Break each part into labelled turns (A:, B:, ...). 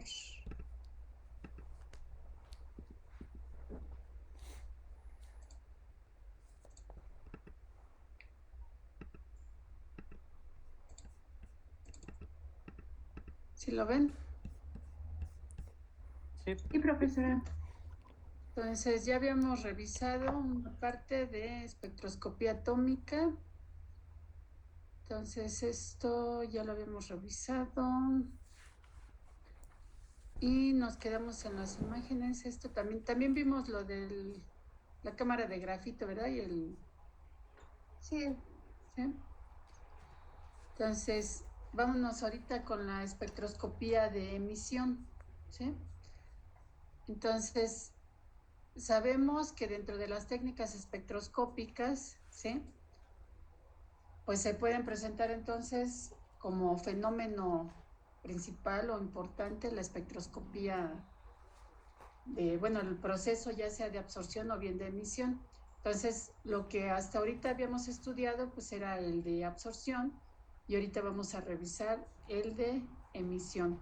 A: favor. ¿Sí lo ven?
B: Sí.
C: Sí, profesora.
A: Entonces ya habíamos revisado una parte de espectroscopía atómica. Entonces esto ya lo habíamos revisado. Y nos quedamos en las imágenes. Esto también vimos lo de la cámara de grafito, ¿verdad?
C: Sí.
A: ¿Sí? Entonces, vámonos ahorita con la espectroscopía de emisión, ¿sí? Entonces, sabemos que dentro de las técnicas espectroscópicas, ¿sí? Pues se pueden presentar entonces como fenómeno principal o importante la espectroscopía el proceso ya sea de absorción o bien de emisión. Entonces, lo que hasta ahorita habíamos estudiado, pues era el de absorción y ahorita vamos a revisar el de emisión.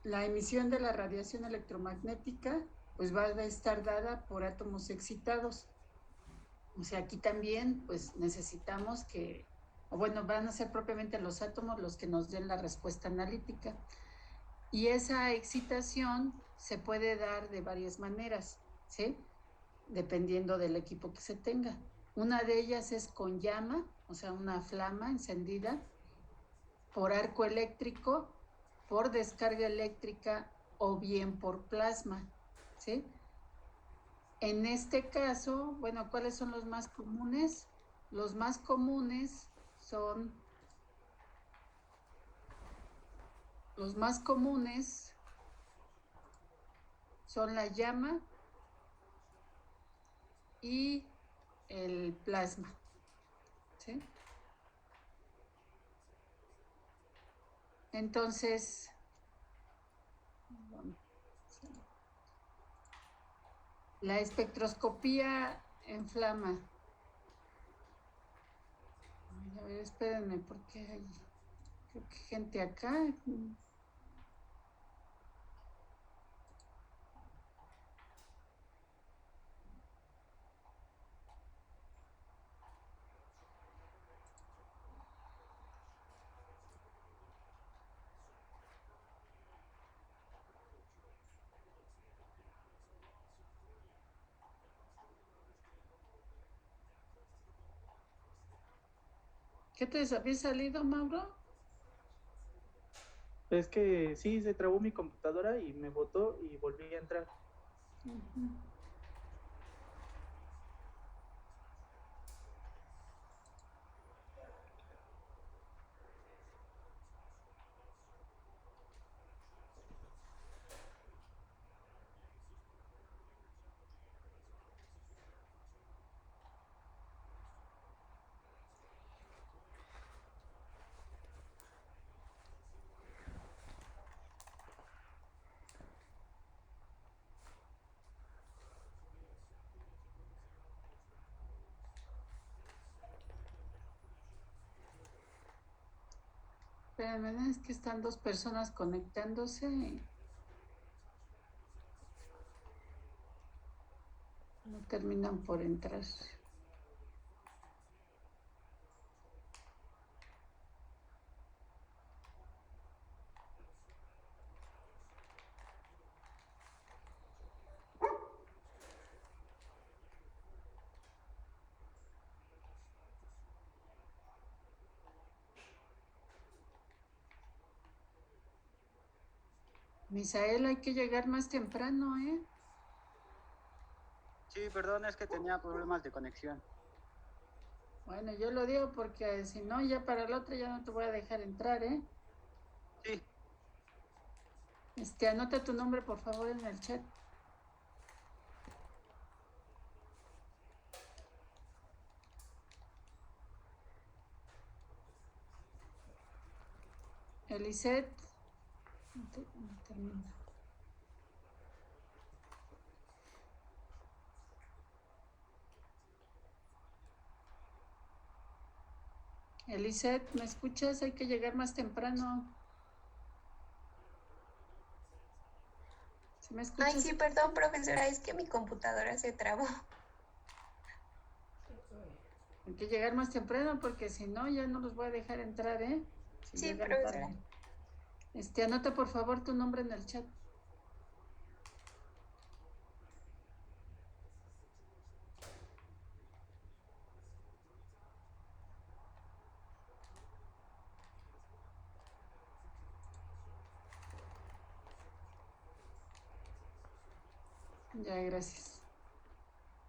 A: La emisión de la radiación electromagnética, pues va a estar dada por átomos excitados. O sea, aquí también, pues necesitamos van a ser propiamente los átomos los que nos den la respuesta analítica. Y esa excitación se puede dar de varias maneras, ¿sí? Dependiendo del equipo que se tenga. Una de ellas es con llama, o sea, una flama encendida, por arco eléctrico, por descarga eléctrica o bien por plasma, ¿sí? En este caso, bueno, ¿cuáles son los más comunes? Los más comunes son la llama y el plasma, ¿sí? Entonces, la espectroscopía en flama. Ay, a ver, espérenme, porque hay creo que gente acá. ¿Qué te había salido, Mauro?
B: Es que sí, se trabó mi computadora y me botó y volví a entrar.
A: Uh-huh. Espérenme, es que están dos personas conectándose. No terminan por entrar. Misael, hay que llegar más temprano, ¿eh?
D: Sí, perdón, es que tenía problemas de conexión.
A: Bueno, yo lo digo porque si no, ya para el otro ya no te voy a dejar entrar, ¿eh?
D: Sí.
A: Anota tu nombre, por favor, en el chat. Elisette. No termina. Elisette, ¿me escuchas? Hay que llegar más temprano. ¿Me escuchas?
C: Ay, sí, perdón, profesora, es que mi computadora se trabó.
A: Hay que llegar más temprano porque si no, ya no los voy a dejar entrar, ¿eh? Si
C: Sí,
A: llegan
C: profesora.
A: tarde. Anota por favor tu nombre en el chat. Ya, gracias.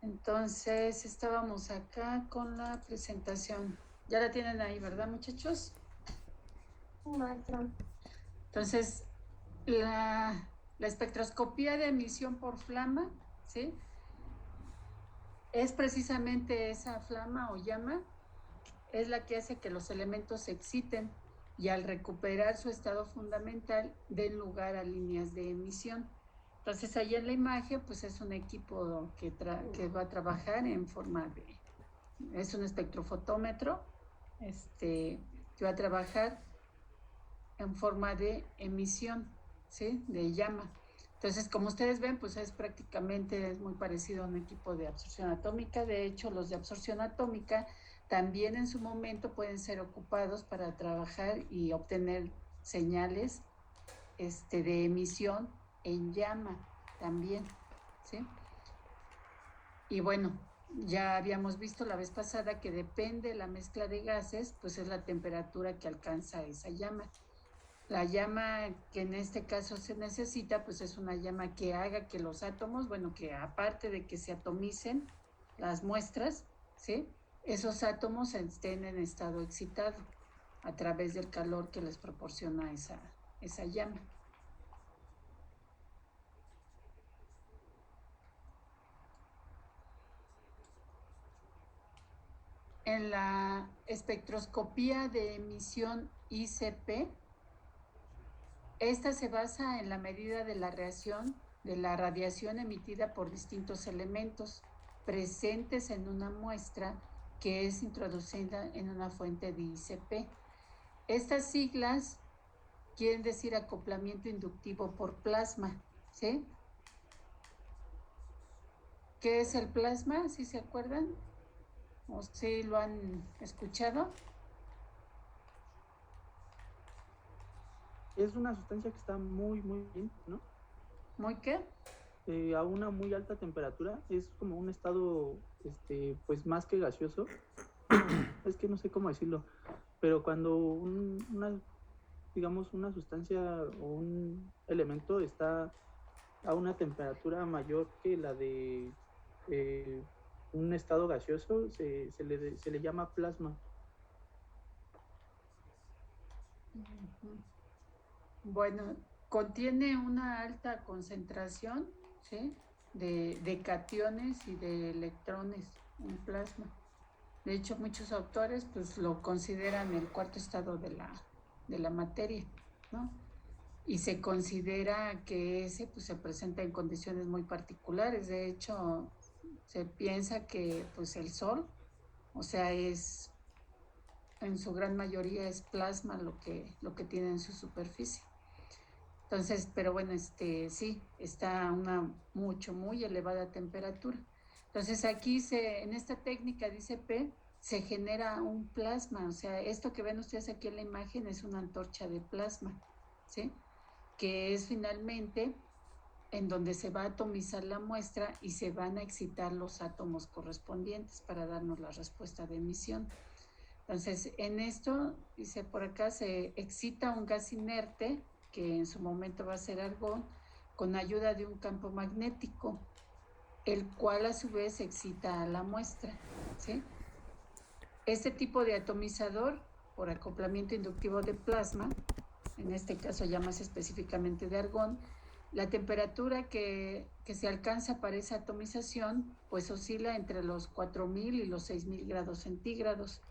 A: Entonces, estábamos acá con la presentación. Ya la tienen ahí, ¿verdad, muchachos?
C: Maestra.
A: Entonces, la espectroscopía de emisión por flama, ¿sí? Es precisamente esa flama o llama, es la que hace que los elementos se exciten y al recuperar su estado fundamental den lugar a líneas de emisión. Entonces, ahí en la imagen, pues es un equipo que va a trabajar en forma de, es un espectrofotómetro, que va a trabajar en forma de emisión, ¿sí? De llama. Entonces, como ustedes ven, pues es muy parecido a un equipo de absorción atómica. De hecho, los de absorción atómica también en su momento pueden ser ocupados para trabajar y obtener señales de emisión en llama también, ¿sí? Y bueno, ya habíamos visto la vez pasada que depende de la mezcla de gases, pues es la temperatura que alcanza esa llama. La llama que en este caso se necesita, pues es una llama que haga que los átomos, bueno, que aparte de que se atomicen las muestras, ¿sí? Esos átomos estén en estado excitado a través del calor que les proporciona esa llama. En la espectroscopía de emisión ICP, esta se basa en la medida de la radiación emitida por distintos elementos presentes en una muestra que es introducida en una fuente de ICP. Estas siglas quieren decir acoplamiento inductivo por plasma, ¿sí? ¿Qué es el plasma? ¿Sí se acuerdan? ¿O sí lo han escuchado?
B: Es una sustancia que está muy bien, ¿no?
A: ¿Muy qué?
B: A una muy alta temperatura, es como un estado, pues más que gaseoso. Es que no sé cómo decirlo, pero cuando digamos, una sustancia o un elemento está a una temperatura mayor que la de un estado gaseoso, se le llama plasma.
A: Bueno, contiene una alta concentración, ¿sí? de cationes y de electrones en plasma. De hecho, muchos autores pues lo consideran el cuarto estado de la materia, ¿no? Y se considera que ese pues se presenta en condiciones muy particulares. De hecho, se piensa que pues el Sol, o sea, es en su gran mayoría es plasma lo que tiene en su superficie. Entonces, pero bueno, sí, está a una muy elevada temperatura. Entonces aquí en esta técnica dice P, se genera un plasma, o sea, esto que ven ustedes aquí en la imagen es una antorcha de plasma, ¿sí? Que es finalmente en donde se va a atomizar la muestra y se van a excitar los átomos correspondientes para darnos la respuesta de emisión. Entonces, en esto, dice por acá, se excita un gas inerte, que en su momento va a ser argón, con ayuda de un campo magnético, el cual a su vez excita a la muestra, ¿sí? Este tipo de atomizador, por acoplamiento inductivo de plasma, en este caso ya más específicamente de argón, la temperatura que se alcanza para esa atomización, pues oscila entre los 4000 y los 6000 grados centígrados.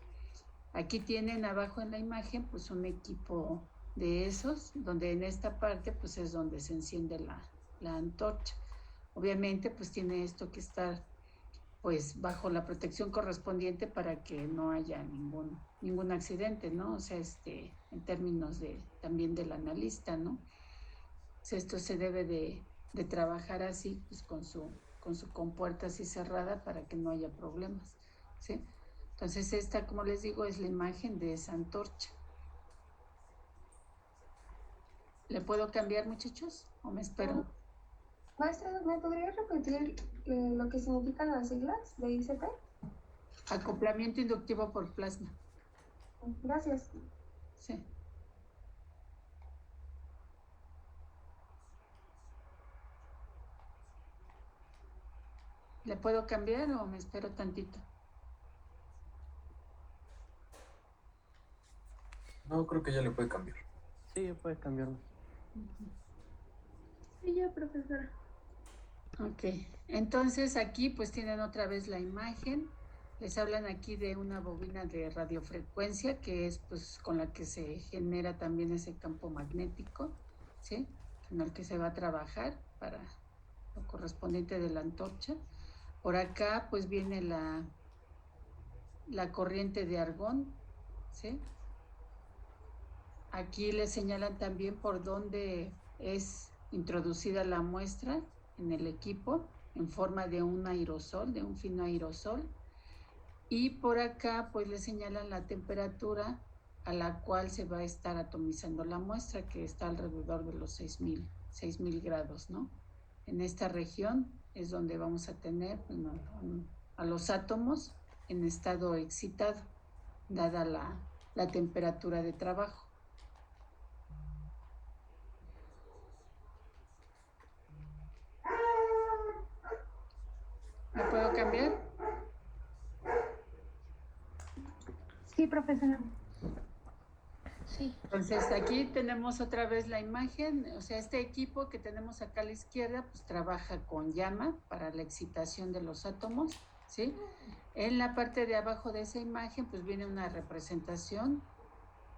A: Aquí tienen abajo en la imagen pues un equipo de esos, donde en esta parte pues es donde se enciende la antorcha. Obviamente pues tiene esto que estar pues bajo la protección correspondiente para que no haya ningún accidente, ¿no? O sea, en términos también del analista, ¿no? O sea, esto se debe de de trabajar así, pues con su compuerta así cerrada para que no haya problemas, ¿sí? Entonces esta, como les digo, es la imagen de esa antorcha. ¿Le puedo cambiar, muchachos? ¿O me espero?
C: Maestra, ¿me podría repetir lo que significan las siglas de ICP?
A: Acoplamiento inductivo por plasma.
C: Gracias.
A: Sí. ¿Le puedo cambiar o me espero tantito?
E: No, creo que ya le puede cambiar.
F: Sí, puedes cambiarlo.
C: Sí, ya, profesora.
A: Ok, entonces aquí pues tienen otra vez la imagen. Les hablan aquí de una bobina de radiofrecuencia que es pues con la que se genera también ese campo magnético, ¿sí? Con el que se va a trabajar para lo correspondiente de la antorcha. Por acá pues viene la corriente de argón, ¿sí? Aquí les señalan también por dónde es introducida la muestra en el equipo en forma de un aerosol, de un fino aerosol. Y por acá pues les señalan la temperatura a la cual se va a estar atomizando la muestra, que está alrededor de los 6,000 grados, ¿no? En esta región es donde vamos a tener, bueno, a los átomos en estado excitado, dada la temperatura de trabajo. ¿Me puedo cambiar?
C: Sí, profesora. Sí.
A: Entonces aquí tenemos otra vez la imagen, o sea, este equipo que tenemos acá a la izquierda, pues trabaja con llama para la excitación de los átomos, ¿sí? En la parte de abajo de esa imagen, pues viene una representación,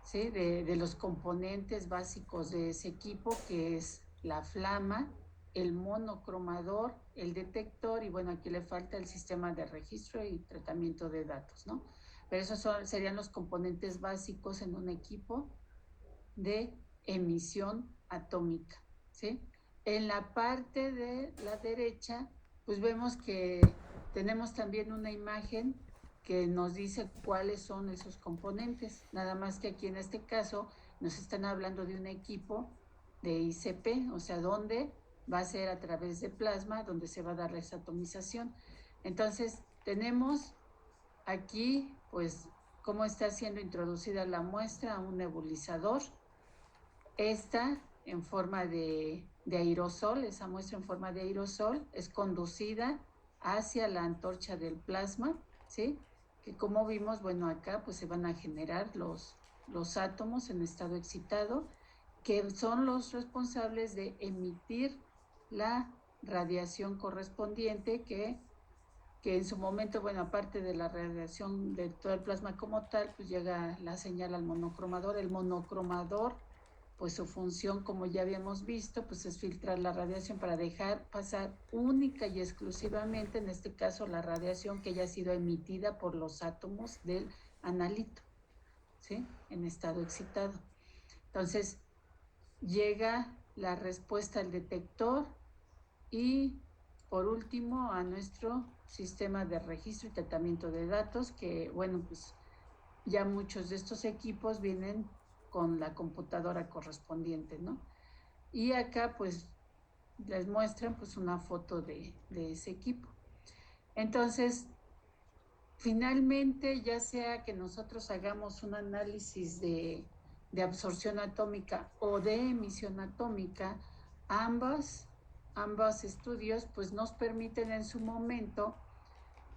A: ¿sí? De los componentes básicos de ese equipo, que es la flama, el monocromador, el detector, y bueno, aquí le falta el sistema de registro y tratamiento de datos, ¿no? Pero esos serían los componentes básicos en un equipo de emisión atómica, ¿sí? En la parte de la derecha, pues vemos que tenemos también una imagen que nos dice cuáles son esos componentes, nada más que aquí en este caso nos están hablando de un equipo de ICP, o sea, donde va a ser a través de plasma, donde se va a dar esa atomización. Entonces, tenemos aquí, pues, cómo está siendo introducida la muestra a un nebulizador. Esta en forma de aerosol, esa muestra en forma de aerosol, es conducida hacia la antorcha del plasma, ¿sí? Que como vimos, bueno, acá pues se van a generar los átomos en estado excitado, que son los responsables de emitir la radiación correspondiente que en su momento, bueno, aparte de la radiación de todo el plasma como tal, pues llega la señal al monocromador. El monocromador, pues su función, como ya habíamos visto, pues es filtrar la radiación para dejar pasar única y exclusivamente, en este caso, la radiación que haya sido emitida por los átomos del analito, ¿sí? En estado excitado. Entonces, llega la respuesta al detector y, por último, a nuestro sistema de registro y tratamiento de datos, que, bueno, pues ya muchos de estos equipos vienen con la computadora correspondiente, ¿no? Y acá pues les muestran pues una foto de ese equipo. Entonces, finalmente, ya sea que nosotros hagamos un análisis de absorción atómica o de emisión atómica, ambos estudios pues nos permiten en su momento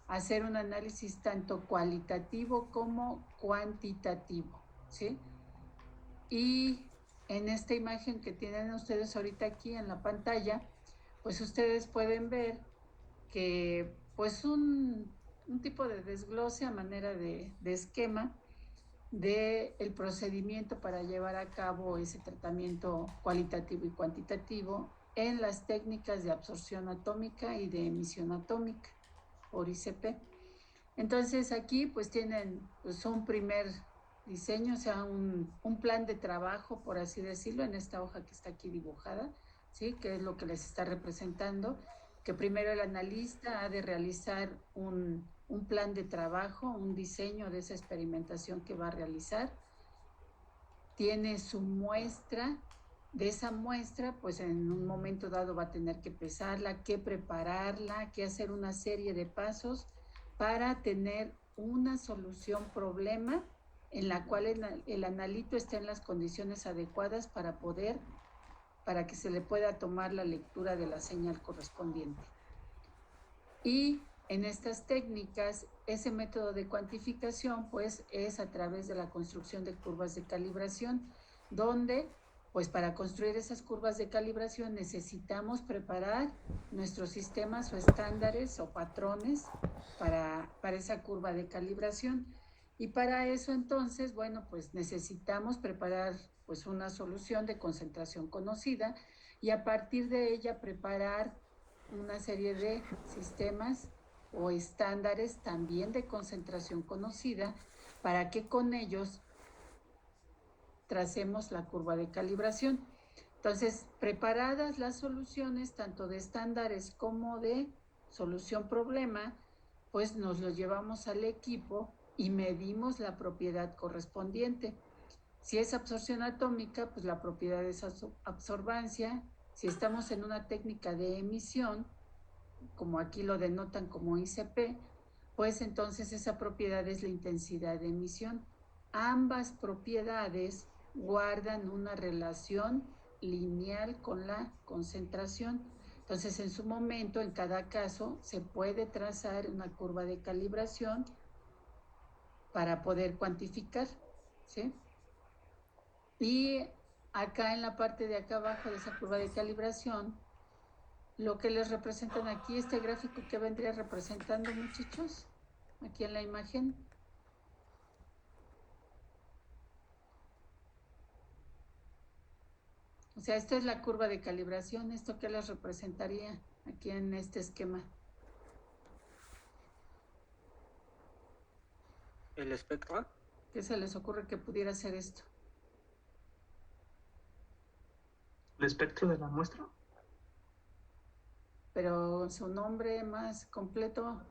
A: hacer un análisis tanto cualitativo como cuantitativo, ¿sí? Y en esta imagen que tienen ustedes ahorita aquí en la pantalla, pues ustedes pueden ver que pues un tipo de desglose a manera de esquema del procedimiento para llevar a cabo ese tratamiento cualitativo y cuantitativo en las técnicas de absorción atómica y de emisión atómica por ICP. Entonces aquí pues tienen pues un primer diseño, o sea, un plan de trabajo, por así decirlo, en esta hoja que está aquí dibujada, ¿sí? Que es lo que les está representando, que primero el analista ha de realizar un plan de trabajo, un diseño de esa experimentación que va a realizar, tiene su muestra, de esa muestra, pues en un momento dado va a tener que pesarla, que prepararla, que hacer una serie de pasos para tener una solución problema en la cual el analito esté en las condiciones adecuadas para que se le pueda tomar la lectura de la señal correspondiente. Y en estas técnicas, ese método de cuantificación, pues, es a través de la construcción de curvas de calibración, donde, pues, para construir esas curvas de calibración necesitamos preparar nuestros sistemas o estándares o patrones para esa curva de calibración. Y para eso, entonces, bueno, pues necesitamos preparar, pues, una solución de concentración conocida y a partir de ella preparar una serie de sistemas o estándares también de concentración conocida para que con ellos tracemos la curva de calibración. Entonces, preparadas las soluciones, tanto de estándares como de solución problema, pues nos lo llevamos al equipo y medimos la propiedad correspondiente. Si es absorción atómica, pues la propiedad es absorbancia. Si estamos en una técnica de emisión, como aquí lo denotan como ICP, pues entonces esa propiedad es la intensidad de emisión. Ambas propiedades guardan una relación lineal con la concentración. Entonces, en su momento, en cada caso, se puede trazar una curva de calibración para poder cuantificar, ¿sí? Y acá en la parte de acá abajo de esa curva de calibración, lo que les representan aquí, este gráfico que vendría representando, muchachos, aquí en la imagen. O sea, esto es la curva de calibración. ¿Esto qué les representaría aquí en este esquema?
D: ¿El espectro?
A: ¿Qué se les ocurre que pudiera ser esto?
B: ¿El espectro de la muestra?
A: Pero su nombre más completo.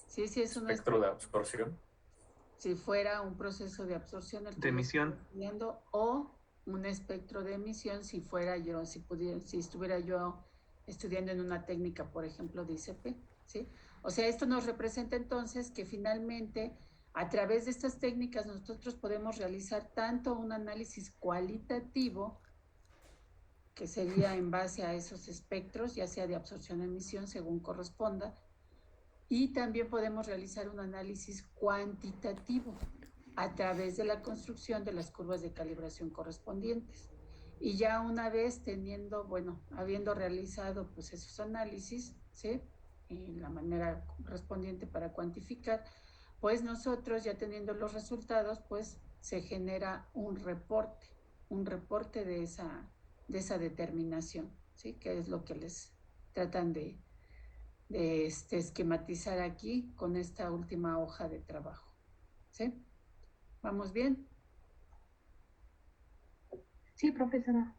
A: Sí, es un
E: Espectro de absorción.
A: Si fuera un proceso de absorción el
B: De emisión.
A: o un espectro de emisión si fuera yo, si estuviera yo estudiando en una técnica, por ejemplo, de ICP, ¿sí? O sea, esto nos representa entonces que finalmente a través de estas técnicas nosotros podemos realizar tanto un análisis cualitativo, que sería en base a esos espectros, ya sea de absorción o emisión, según corresponda, y también podemos realizar un análisis cuantitativo a través de la construcción de las curvas de calibración correspondientes. Y ya una vez habiendo realizado pues esos análisis, ¿sí? En la manera correspondiente para cuantificar, pues nosotros ya teniendo los resultados, pues se genera un reporte de esa determinación, ¿sí? Que es lo que les tratan de esquematizar aquí con esta última hoja de trabajo. ¿Sí? ¿Vamos bien?
C: Sí, profesora.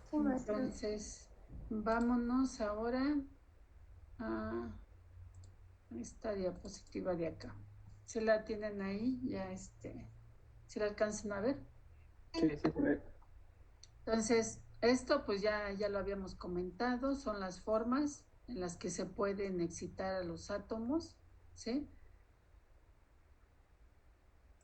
C: Sí, maestra.
A: Entonces, vámonos ahora a esta diapositiva de acá. ¿Se la tienen ahí? Ya ¿se la alcanzan a ver?
B: Sí, sí, se ve.
A: Entonces, esto pues ya lo habíamos comentado, son las formas en las que se pueden excitar a los átomos, ¿sí?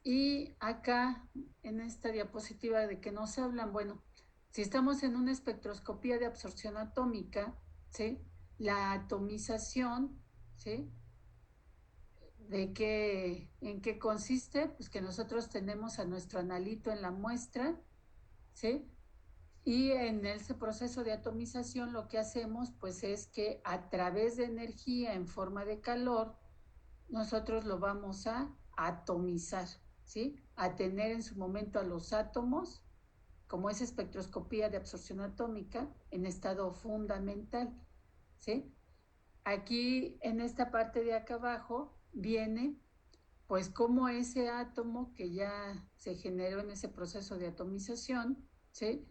A: Y acá, en esta diapositiva de que nos hablan, bueno, si estamos en una espectroscopía de absorción atómica, ¿sí? La atomización, ¿sí? ¿En qué consiste? Pues que nosotros tenemos a nuestro analito en la muestra, ¿sí? Y en ese proceso de atomización lo que hacemos pues es que a través de energía en forma de calor, nosotros lo vamos a atomizar, ¿sí? A tener en su momento a los átomos, como es espectroscopía de absorción atómica, en estado fundamental, ¿sí? Aquí en esta parte de acá abajo viene pues como ese átomo que ya se generó en ese proceso de atomización, ¿sí?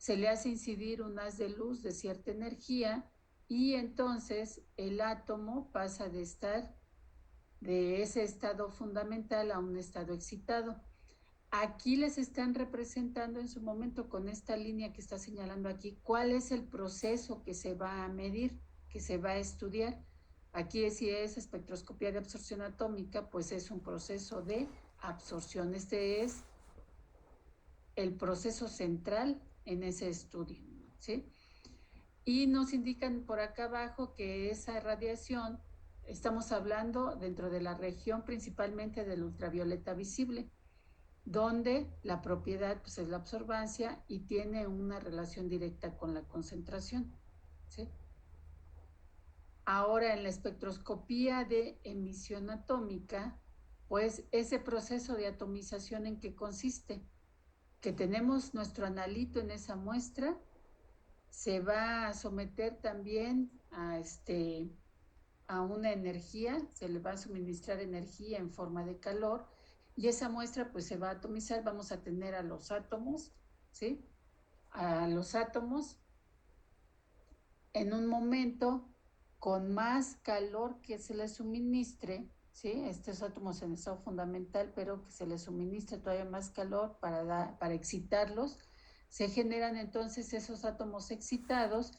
A: se le hace incidir un haz de luz de cierta energía y entonces el átomo pasa de estar de ese estado fundamental a un estado excitado. Aquí les están representando en su momento con esta línea que está señalando aquí cuál es el proceso que se va a medir, que se va a estudiar. Aquí si es espectroscopía de absorción atómica, pues es un proceso de absorción. Este es el proceso central en ese estudio, ¿sí? Y nos indican por acá abajo que esa radiación, estamos hablando dentro de la región principalmente del ultravioleta visible, donde la propiedad pues, es la absorbancia y tiene una relación directa con la concentración, ¿sí? Ahora, en la espectroscopía de emisión atómica, pues ese proceso de atomización, ¿en qué consiste? Que tenemos nuestro analito en esa muestra, se va a someter también a una energía, se le va a suministrar energía en forma de calor, y esa muestra pues se va a atomizar. Vamos a tener a los átomos, ¿sí? A los átomos en un momento con más calor que se les suministre, ¿sí? Estos átomos en estado fundamental, pero que se les suministre todavía más calor para excitarlos, se generan entonces esos átomos excitados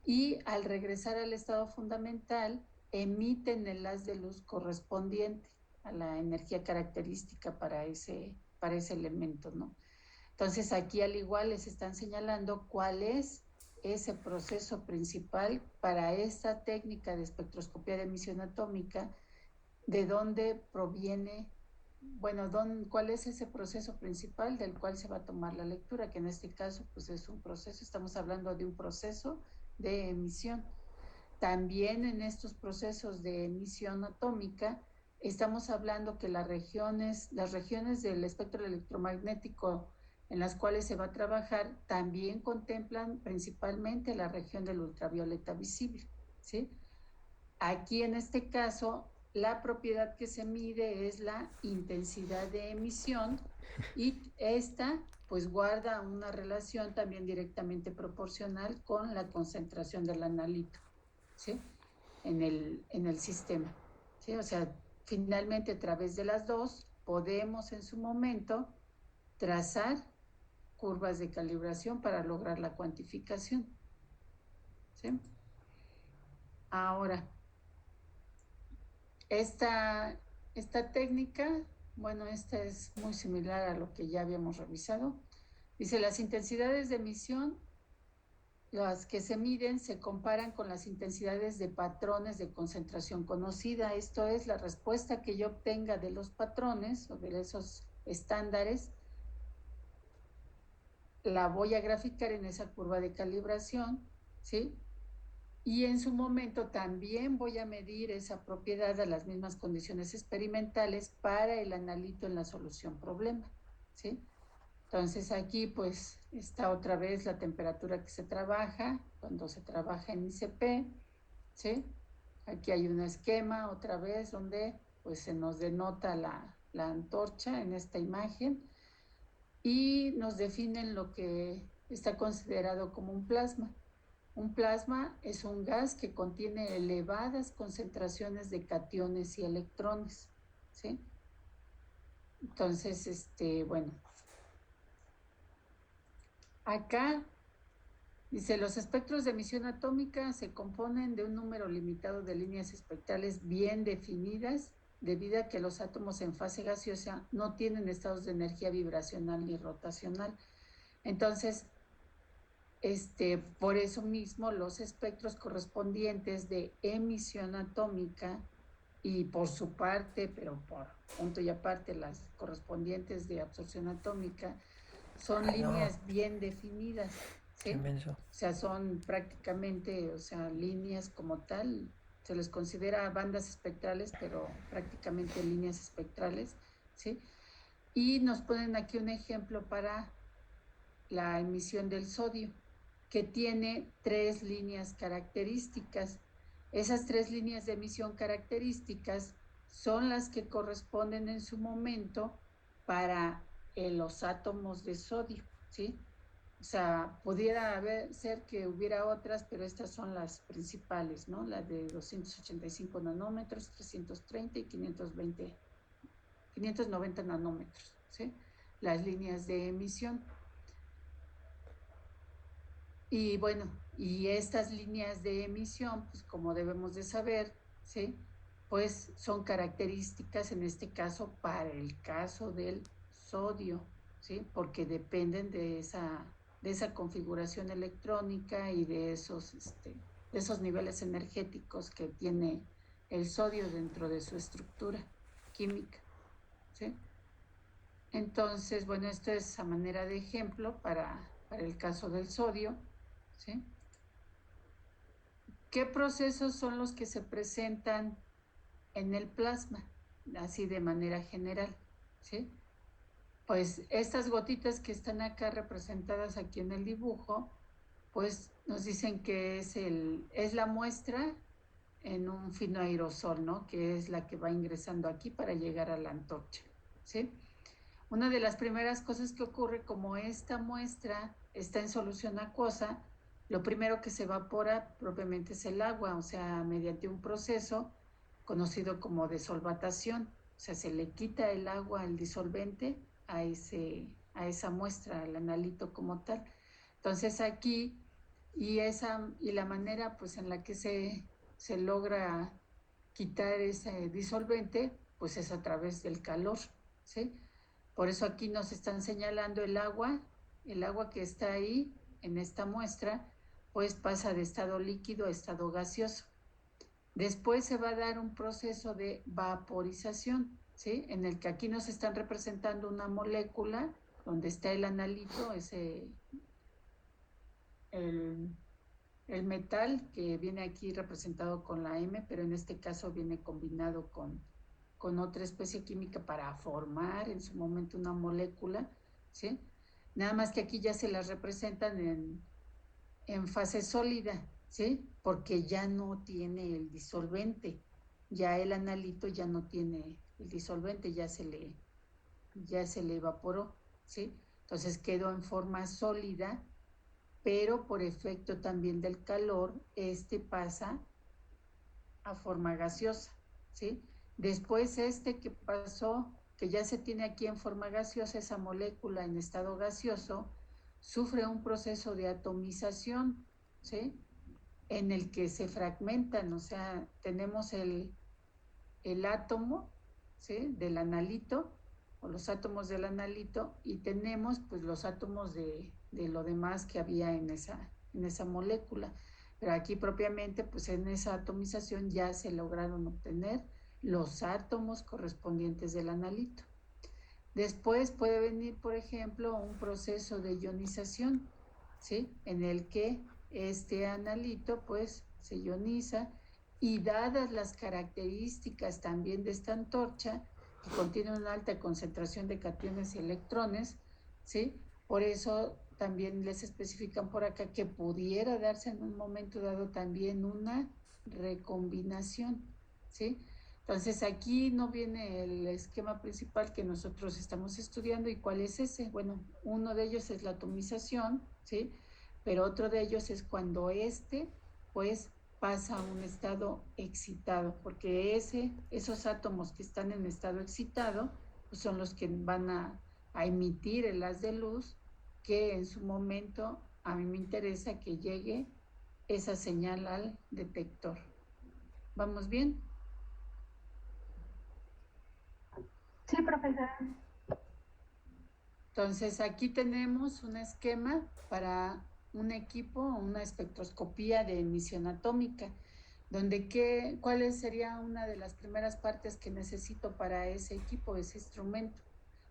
A: y al regresar al estado fundamental emiten el haz de luz correspondiente a la energía característica para ese elemento, ¿no? Entonces aquí al igual les están señalando cuál es ese proceso principal para esta técnica de espectroscopía de emisión atómica, de dónde proviene, bueno, cuál es ese proceso principal del cual se va a tomar la lectura, que en este caso pues es un proceso, estamos hablando de un proceso de emisión. También en estos procesos de emisión atómica estamos hablando que las regiones del espectro electromagnético en las cuales se va a trabajar también contemplan principalmente la región del ultravioleta visible, ¿sí? Aquí en este caso la propiedad que se mide es la intensidad de emisión y esta pues guarda una relación también directamente proporcional con la concentración del analito, ¿sí? en el sistema, ¿sí? O sea, finalmente a través de las dos podemos en su momento trazar curvas de calibración para lograr la cuantificación, ¿sí? Ahora, esta técnica, bueno, esta es muy similar a lo que ya habíamos revisado. Dice, las intensidades de emisión, las que se miden, se comparan con las intensidades de patrones de concentración conocida. Esto es, la respuesta que yo obtenga de los patrones o de esos estándares, la voy a graficar en esa curva de calibración, ¿sí? Y en su momento también voy a medir esa propiedad a las mismas condiciones experimentales para el analito en la solución problema, ¿sí? Entonces aquí pues está otra vez la temperatura que se trabaja cuando se trabaja en ICP, ¿sí? Aquí hay un esquema otra vez donde pues se nos denota la antorcha en esta imagen y nos definen lo que está considerado como un plasma. Un plasma es un gas que contiene elevadas concentraciones de cationes y electrones, ¿sí? Entonces, bueno, acá dice, los espectros de emisión atómica se componen de un número limitado de líneas espectrales bien definidas, debido a que los átomos en fase gaseosa no tienen estados de energía vibracional ni rotacional. Entonces, por eso mismo los espectros correspondientes de emisión atómica y por su parte, pero por punto y aparte, las correspondientes de absorción atómica son líneas bien definidas, ¿sí? O sea, son prácticamente, o sea, líneas como tal, se les considera bandas espectrales, pero prácticamente líneas espectrales, ¿sí? Y nos ponen aquí un ejemplo para la emisión del sodio, que tiene 3 líneas características. Esas 3 líneas de emisión características son las que corresponden en su momento para los átomos de sodio, ¿sí? O sea, pudiera ser que hubiera otras, pero estas son las principales, ¿no? La de 285 nanómetros, 330 y 590 nanómetros, ¿sí? Las líneas de emisión. Y bueno, y estas líneas de emisión, pues como debemos de saber, ¿sí? Pues son características en este caso para el caso del sodio, ¿sí? Porque dependen de esa configuración electrónica y de esos niveles energéticos que tiene el sodio dentro de su estructura química, ¿sí? Entonces, bueno, esto es a manera de ejemplo para el caso del sodio, ¿sí? ¿Qué procesos son los que se presentan en el plasma? Así de manera general, ¿sí? Pues estas gotitas que están acá representadas aquí en el dibujo, pues nos dicen que es la muestra en un fino aerosol, ¿no? Que es la que va ingresando aquí para llegar a la antorcha, ¿sí? Una de las primeras cosas que ocurre, como esta muestra está en solución acuosa, lo primero que se evapora propiamente es el agua, o sea, mediante un proceso conocido como desolvatación. O sea, se le quita el agua, el disolvente, a esa muestra, al analito como tal. Entonces aquí, y la manera pues en la que se logra quitar ese disolvente, pues es a través del calor, ¿sí? Por eso aquí nos están señalando el agua que está ahí en esta muestra, pues pasa de estado líquido a estado gaseoso. Después se va a dar un proceso de vaporización, ¿sí? En el que aquí nos están representando una molécula donde está el analito, el metal que viene aquí representado con la M, pero en este caso viene combinado con otra especie química para formar en su momento una molécula, ¿sí? Nada más que aquí ya se las representan en fase sólida, ¿sí? Porque ya no tiene el disolvente, ya el analito ya no tiene el disolvente, ya se le evaporó, ¿sí? Entonces quedó en forma sólida, pero por efecto también del calor, pasa a forma gaseosa, ¿sí? Después que pasó, que ya se tiene aquí en forma gaseosa, esa molécula en estado gaseoso, sufre un proceso de atomización, ¿sí? En el que se fragmentan, o sea, tenemos el átomo, ¿sí? Del analito, o los átomos del analito, y tenemos pues los átomos de lo demás que había en esa molécula. Pero aquí propiamente, pues en esa atomización ya se lograron obtener los átomos correspondientes del analito. Después puede venir, por ejemplo, un proceso de ionización, ¿sí? En el que este analito, pues, se ioniza, y dadas las características también de esta antorcha, que contiene una alta concentración de cationes y electrones, ¿sí? Por eso también les especifican por acá que pudiera darse en un momento dado también una recombinación, ¿sí? Entonces aquí no viene el esquema principal que nosotros estamos estudiando. ¿Y cuál es ese? Bueno, uno de ellos es la atomización, ¿sí? Pero otro de ellos es cuando pues pasa a un estado excitado, porque esos átomos que están en estado excitado, pues son los que van a emitir el haz de luz, que en su momento a mí me interesa que llegue esa señal al detector. ¿Vamos bien?
C: Sí, profesora.
A: Entonces aquí tenemos un esquema para un equipo, una espectroscopía de emisión atómica, donde ¿cuál sería una de las primeras partes que necesito para ese equipo, ese instrumento?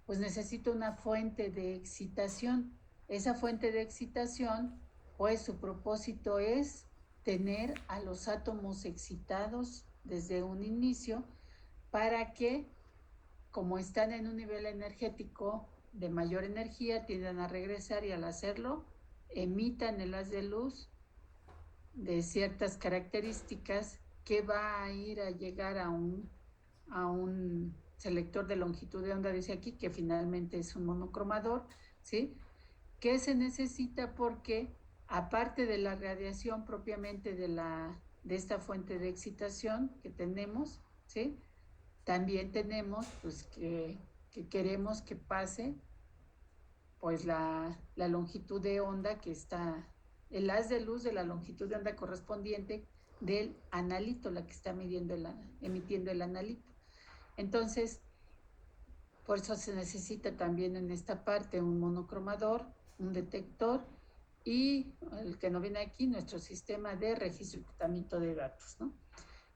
A: Pues necesito una fuente de excitación. Esa fuente de excitación, pues su propósito es tener a los átomos excitados desde un inicio para que, como están en un nivel energético de mayor energía, tiendan a regresar, y al hacerlo emitan el haz de luz de ciertas características que va a ir a llegar a un selector de longitud de onda, dice aquí, que finalmente es un monocromador, ¿sí? ¿Qué se necesita? Porque aparte de la radiación propiamente de esta fuente de excitación que tenemos, ¿sí? También tenemos pues que queremos que pase pues la longitud de onda que está, el haz de luz de la longitud de onda correspondiente del analito, la que está emitiendo el analito. Entonces, por eso se necesita también en esta parte un monocromador, un detector y el que no viene aquí, nuestro sistema de registro y tratamiento de datos, ¿no?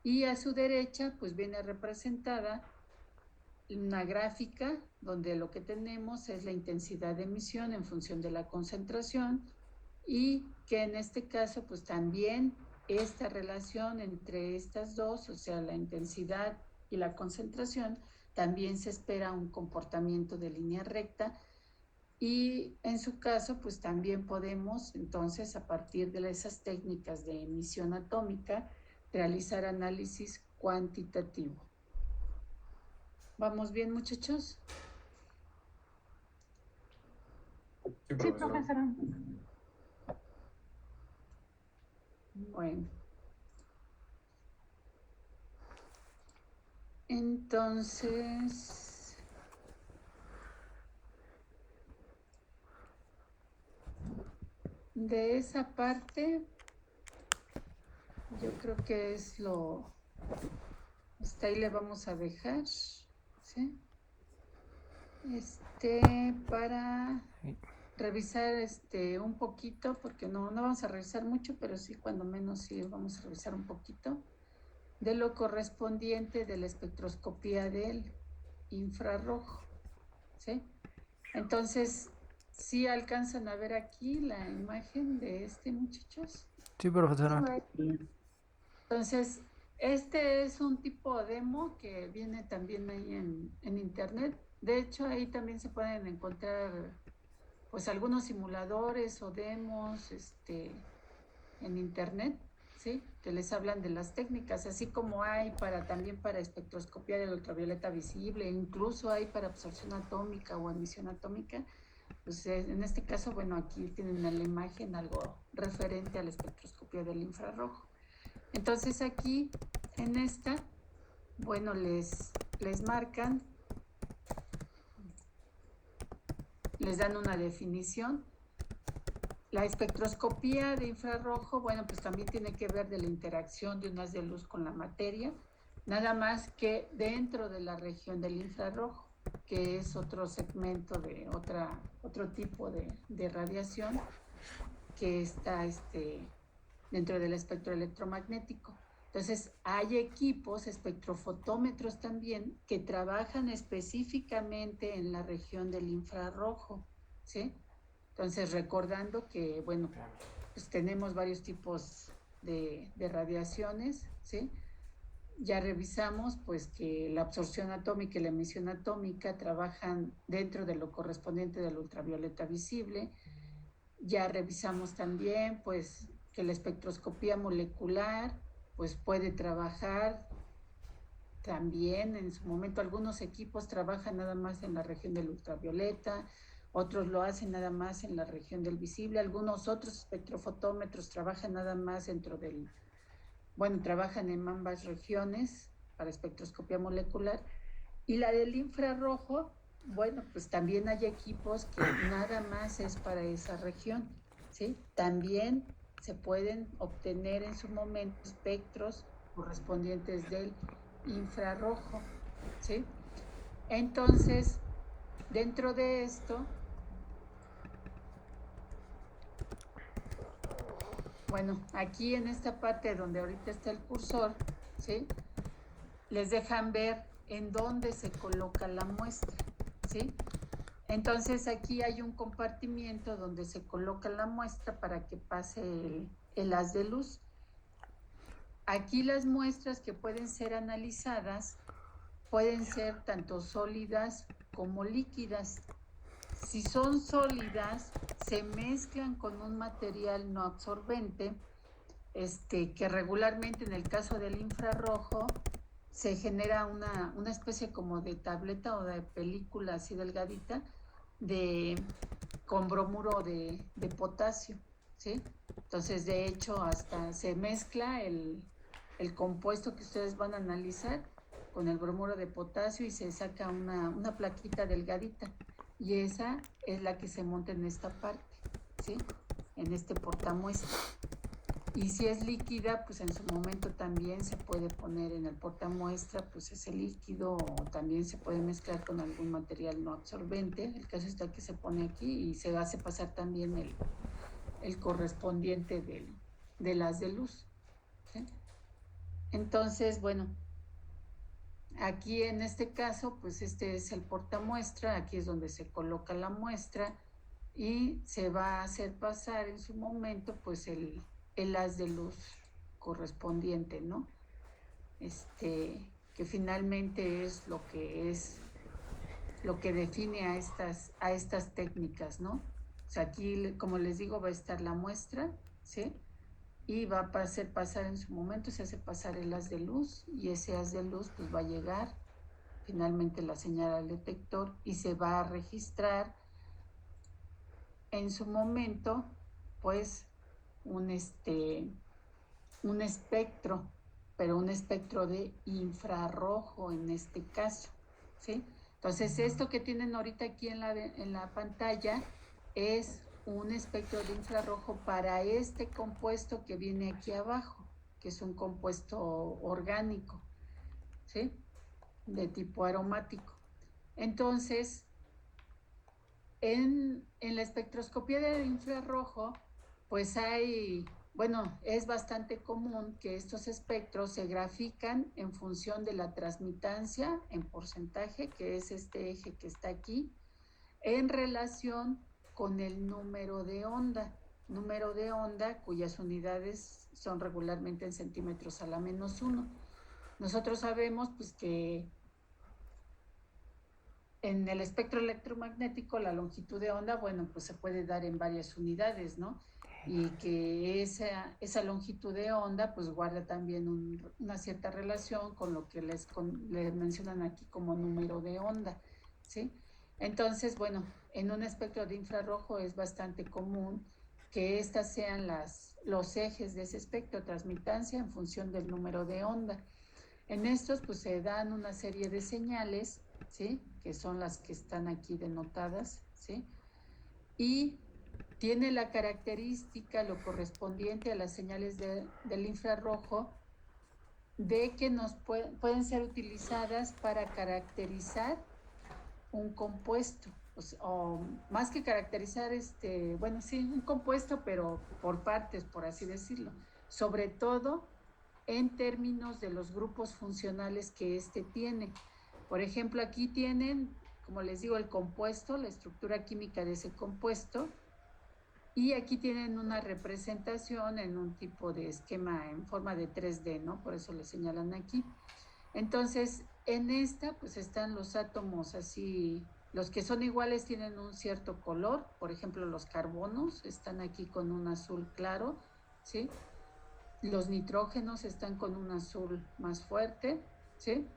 A: Y a su derecha, pues viene representada una gráfica donde lo que tenemos es la intensidad de emisión en función de la concentración y que en este caso, pues también esta relación entre estas dos, o sea, la intensidad y la concentración, también se espera un comportamiento de línea recta y en su caso, pues también podemos entonces a partir de esas técnicas de emisión atómica realizar análisis cuantitativo. ¿Vamos bien, muchachos?
E: Sí,
C: Sí,
E: profesora.
C: profesora.
A: Bueno. Entonces, de esa parte, yo creo que es hasta ahí le vamos a dejar, ¿sí? Para revisar un poquito, porque no vamos a revisar mucho, pero sí cuando menos sí vamos a revisar un poquito de lo correspondiente de la espectroscopía del infrarrojo, ¿sí? Entonces, ¿sí alcanzan a ver aquí la imagen de muchachos?
F: Sí, profesora.
A: Entonces, este es un tipo demo que viene también ahí en internet. De hecho, ahí también se pueden encontrar pues algunos simuladores o demos en internet, ¿sí? Que les hablan de las técnicas, así como hay también para espectroscopía del ultravioleta visible, incluso hay para absorción atómica o emisión atómica. Pues en este caso, bueno, aquí tienen en la imagen algo referente a la espectroscopía del infrarrojo. Entonces aquí, en esta, bueno, les marcan, les dan una definición. La espectroscopía de infrarrojo, bueno, pues también tiene que ver de la interacción de un haz de luz con la materia, nada más que dentro de la región del infrarrojo, que es otro segmento de otro tipo de radiación que está dentro del espectro electromagnético. Entonces, hay equipos, espectrofotómetros también, que trabajan específicamente en la región del infrarrojo, ¿sí? Entonces, recordando que, bueno, pues tenemos varios tipos de radiaciones, ¿sí? Ya revisamos, pues, que la absorción atómica y la emisión atómica trabajan dentro de lo correspondiente del ultravioleta visible. Ya revisamos también, pues, que la espectroscopía molecular, pues, puede trabajar también. En su momento, algunos equipos trabajan nada más en la región del ultravioleta, otros lo hacen nada más en la región del visible, algunos otros espectrofotómetros trabajan nada más trabajan en ambas regiones para espectroscopía molecular. Y la del infrarrojo, bueno, pues también hay equipos que nada más es para esa región, ¿sí? También se pueden obtener en su momento espectros correspondientes del infrarrojo, ¿sí? Entonces, dentro de esto, bueno, aquí en esta parte donde ahorita está el cursor, ¿sí? Les dejan ver en dónde se coloca la muestra, ¿sí? Entonces aquí hay un compartimiento donde se coloca la muestra para que pase el haz de luz. Aquí las muestras que pueden ser analizadas pueden ser tanto sólidas como líquidas. Si son sólidas, se mezclan con un material no absorbente, que regularmente en el caso del infrarrojo se genera una especie como de tableta o de película así delgadita con bromuro de potasio, ¿sí? Entonces, de hecho, hasta se mezcla el compuesto que ustedes van a analizar con el bromuro de potasio y se saca una plaquita delgadita. Y esa es la que se monta en esta parte, ¿sí? En este portamuestra. Y si es líquida, pues en su momento también se puede poner en el portamuestra, pues ese líquido, o también se puede mezclar con algún material no absorbente. El caso está que se pone aquí y se hace pasar también el correspondiente del haz de luz, ¿sí? Entonces, bueno, aquí en este caso, pues este es el portamuestra, aquí es donde se coloca la muestra y se va a hacer pasar en su momento, pues el haz de luz correspondiente, ¿no? Que finalmente es lo que define a estas técnicas, ¿no? O sea, aquí, como les digo, va a estar la muestra, ¿sí? Y va a hacer pasar en su momento, se hace pasar el haz de luz y ese haz de luz pues va a llegar finalmente la señal al detector y se va a registrar en su momento pues un espectro, pero un espectro de infrarrojo en este caso, ¿sí? Entonces esto que tienen ahorita aquí en la pantalla es un espectro de infrarrojo para este compuesto que viene aquí abajo, que es un compuesto orgánico, ¿sí? De tipo aromático. Entonces, en la espectroscopía del infrarrojo, pues es bastante común que estos espectros se grafican en función de la transmitancia en porcentaje, que es este eje que está aquí, en relación con el número de onda cuyas unidades son regularmente en centímetros a la -1. Nosotros sabemos pues que en el espectro electromagnético la longitud de onda, bueno, pues se puede dar en varias unidades, ¿no? Y que esa longitud de onda pues guarda también una cierta relación con lo que les mencionan aquí como número de onda, ¿sí? Entonces, bueno, en un espectro de infrarrojo es bastante común que estas sean los ejes de ese espectro, transmitancia en función del número de onda. En estos pues se dan una serie de señales, ¿sí? Que son las que están aquí denotadas, ¿sí? Y tiene la característica, lo correspondiente a las señales del infrarrojo, de que pueden ser utilizadas para caracterizar un compuesto, o más que caracterizar, un compuesto, pero por partes, por así decirlo, sobre todo en términos de los grupos funcionales que tiene. Por ejemplo, aquí tienen, como les digo, el compuesto, la estructura química de ese compuesto, y aquí tienen una representación en un tipo de esquema en forma de 3D, ¿no? Por eso le señalan aquí. Entonces, en esta, pues están los átomos así, los que son iguales tienen un cierto color, por ejemplo, los carbonos están aquí con un azul claro, ¿sí? Los nitrógenos están con un azul más fuerte, ¿sí?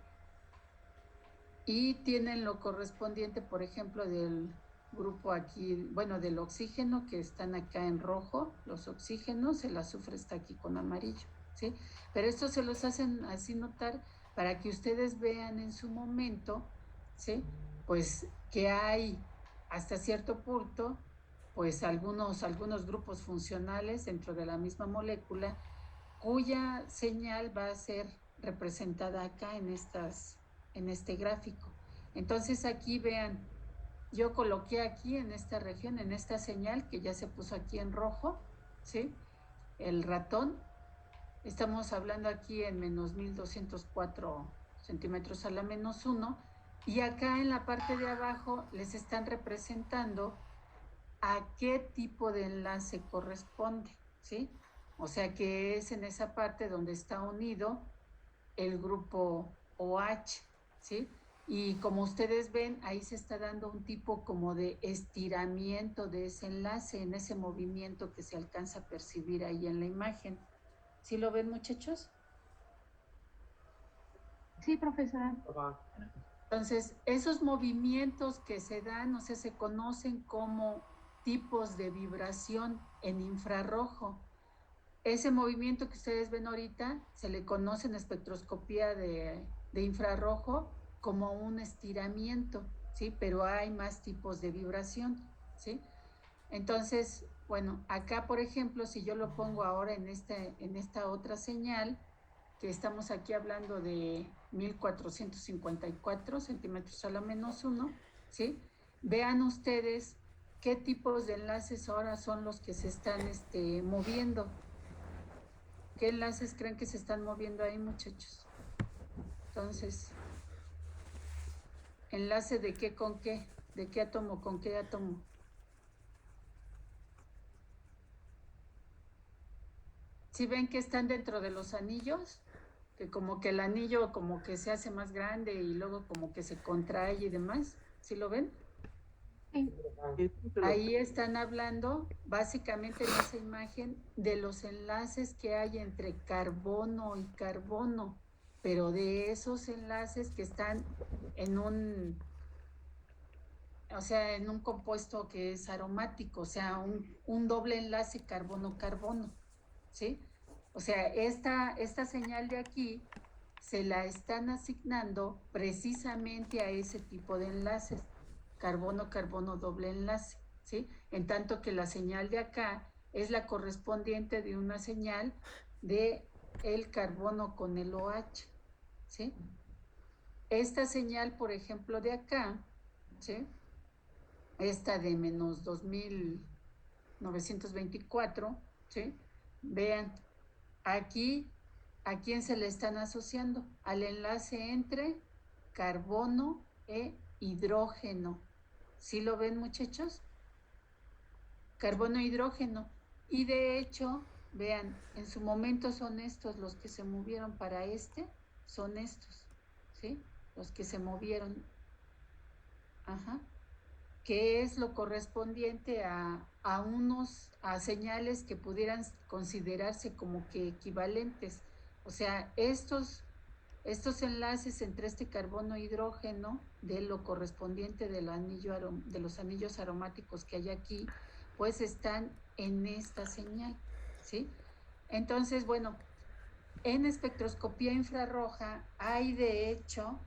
A: Y tienen lo correspondiente, por ejemplo, del grupo aquí, bueno, del oxígeno, que están acá en rojo, los oxígenos, el azufre está aquí con amarillo, ¿sí? Pero esto se los hacen así notar para que ustedes vean en su momento, ¿sí? Pues que hay hasta cierto punto, pues algunos grupos funcionales dentro de la misma molécula cuya señal va a ser representada acá en este gráfico. Entonces aquí vean, yo coloqué aquí en esta región, en esta señal que ya se puso aquí en rojo, ¿sí? El ratón, estamos hablando aquí en -1204 centímetros a la -1, y acá en la parte de abajo les están representando a qué tipo de enlace corresponde, ¿sí? O sea que es en esa parte donde está unido el grupo OH, ¿sí? Y como ustedes ven, ahí se está dando un tipo como de estiramiento de ese enlace, en ese movimiento que se alcanza a percibir ahí en la imagen. ¿Sí lo ven, muchachos?
C: Sí, profesora.
A: Entonces, esos movimientos que se dan, o sea, se conocen como tipos de vibración en infrarrojo. Ese movimiento que ustedes ven ahorita se le conoce en espectroscopía de infrarrojo como un estiramiento, ¿sí? Pero hay más tipos de vibración, ¿sí? Entonces, bueno, acá por ejemplo, si yo lo pongo ahora en esta otra señal, que estamos aquí hablando de 1454 centímetros a la -1, ¿sí? Vean ustedes qué tipos de enlaces ahora son los que se están moviendo. ¿Qué enlaces creen que se están moviendo ahí, muchachos? Entonces, ¿enlace de qué con qué? ¿De qué átomo con qué átomo? ¿Sí ven que están dentro de los anillos? Que como que el anillo como que se hace más grande y luego como que se contrae y demás. ¿Sí lo ven? Ahí están hablando básicamente en esa imagen de los enlaces que hay entre carbono y carbono, pero de esos enlaces que están en un compuesto que es aromático, o sea, un doble enlace carbono-carbono, ¿sí? O sea, esta señal de aquí se la están asignando precisamente a ese tipo de enlaces, carbono-carbono doble enlace, ¿sí? En tanto que la señal de acá es la correspondiente de una señal de el carbono con el OH, ¿sí? Esta señal, por ejemplo, de acá, ¿sí? Esta de menos 2924, ¿sí? Vean, aquí, ¿a quién se le están asociando? Al enlace entre carbono e hidrógeno. ¿Sí lo ven, muchachos? Carbono e hidrógeno. Y de hecho, vean, en su momento son estos los que se movieron para son estos, ¿sí? Los que se movieron. Ajá. Que es lo correspondiente a señales que pudieran considerarse como que equivalentes. O sea, estos enlaces entre este carbono e hidrógeno de lo correspondiente de los anillos aromáticos que hay aquí, pues están en esta señal, ¿sí? Entonces, bueno, en espectroscopía infrarroja hay de hecho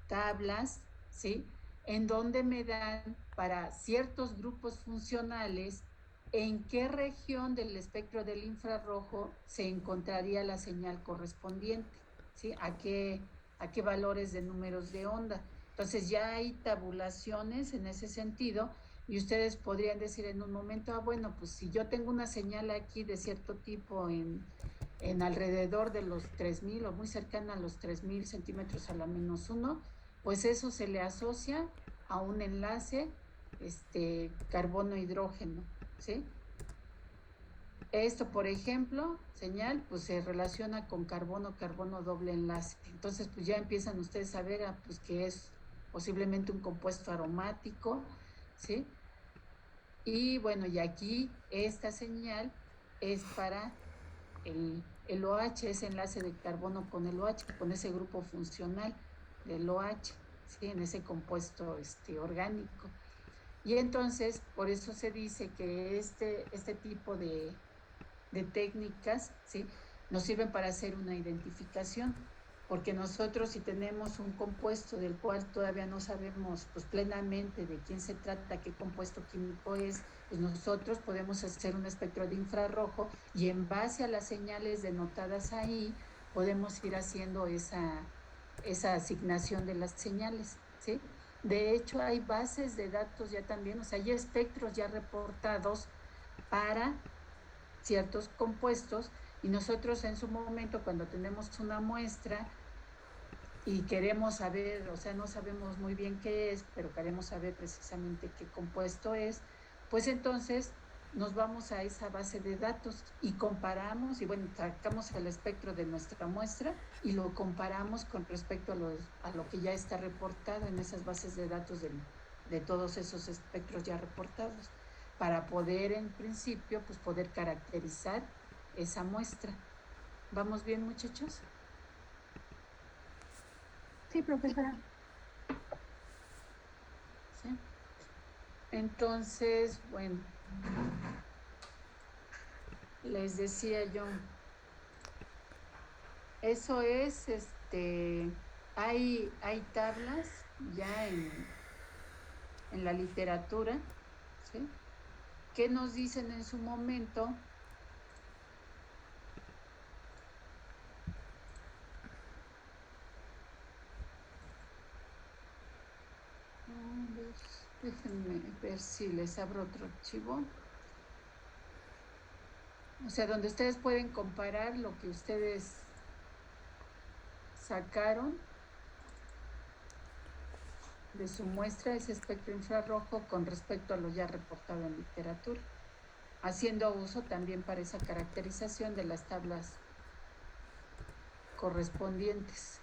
A: tablas, ¿sí? En donde me dan para ciertos grupos funcionales en qué región del espectro del infrarrojo se encontraría la señal correspondiente, ¿sí? A qué valores de números de onda. Entonces ya hay tabulaciones en ese sentido y ustedes podrían decir en un momento, bueno, pues si yo tengo una señal aquí de cierto tipo en alrededor de los 3000 o muy cercana a los 3000 centímetros a la -1, pues eso se le asocia a un enlace carbono-hidrógeno, ¿sí? Esto, por ejemplo, señal, pues se relaciona con carbono-carbono doble enlace. Entonces, pues ya empiezan ustedes a ver pues que es posiblemente un compuesto aromático, ¿sí? Y bueno, y aquí esta señal es para el OH, ese enlace de carbono con el OH, con ese grupo funcional del OH, ¿sí? En ese compuesto orgánico. Y entonces, por eso se dice que este tipo de técnicas, ¿sí? Nos sirven para hacer una identificación, porque nosotros si tenemos un compuesto del cual todavía no sabemos pues plenamente de quién se trata, qué compuesto químico es, pues nosotros podemos hacer un espectro de infrarrojo y en base a las señales denotadas ahí podemos ir haciendo esa asignación de las señales, ¿sí? De hecho, hay bases de datos ya también, o sea, hay espectros ya reportados para ciertos compuestos y nosotros en su momento cuando tenemos una muestra y queremos saber, o sea, no sabemos muy bien qué es, pero queremos saber precisamente qué compuesto es, pues entonces nos vamos a esa base de datos y comparamos, y bueno, sacamos el espectro de nuestra muestra y lo comparamos con respecto a lo que ya está reportado en esas bases de datos de todos esos espectros ya reportados, para poder en principio, pues poder caracterizar esa muestra. ¿Vamos bien, muchachos?
C: Sí, profesora.
A: ¿Sí? Entonces, bueno, Les decía yo, eso es, hay tablas ya en la literatura, ¿sí? Que nos dicen en su momento déjenme ver si les abro otro archivo. O sea, donde ustedes pueden comparar lo que ustedes sacaron de su muestra, ese espectro infrarrojo, con respecto a lo ya reportado en literatura, haciendo uso también para esa caracterización de las tablas correspondientes.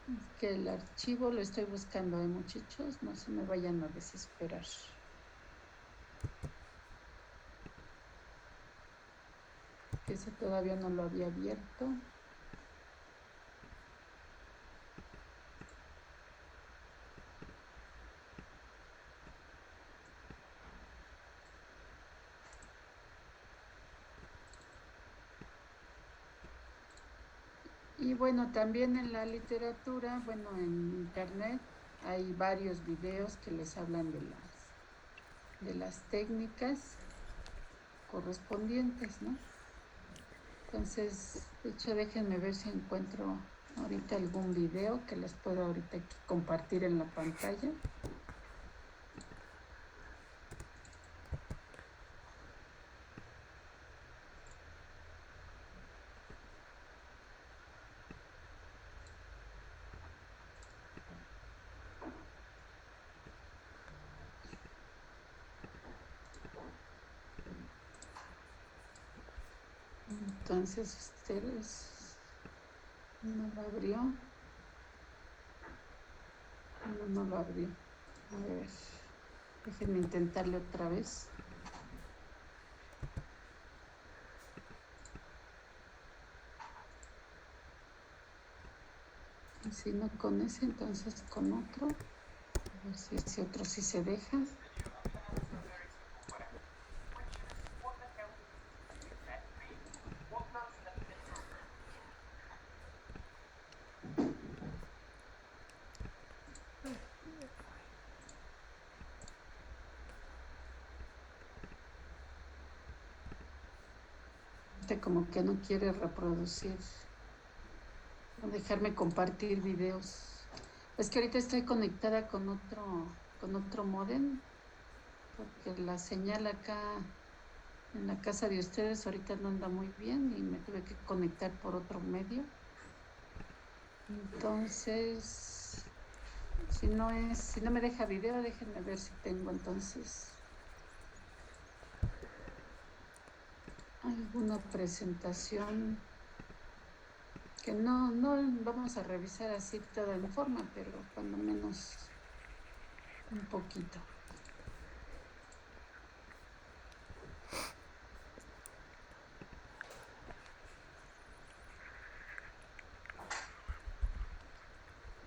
A: Es que el archivo lo estoy buscando, muchachos, no se me vayan a desesperar. Que ese todavía no lo había abierto. Y bueno, también en la literatura, bueno, en internet hay varios videos que les hablan de las técnicas correspondientes, ¿no? Entonces, de hecho, déjenme ver si encuentro ahorita algún video que les pueda ahorita aquí compartir en la pantalla. Entonces, ustedes no lo abrió. No lo abrió. A ver, déjenme intentarle otra vez. Y si no con ese, entonces con otro. A ver si ese otro sí se deja. Como que no quiere reproducir o dejarme compartir videos. Es que ahorita estoy conectada con otro módem, porque la señal acá en la casa de ustedes ahorita no anda muy bien y me tuve que conectar por otro medio. Entonces, si no me deja video, déjenme ver si tengo entonces alguna presentación que no vamos a revisar así toda en forma, pero cuando menos un poquito.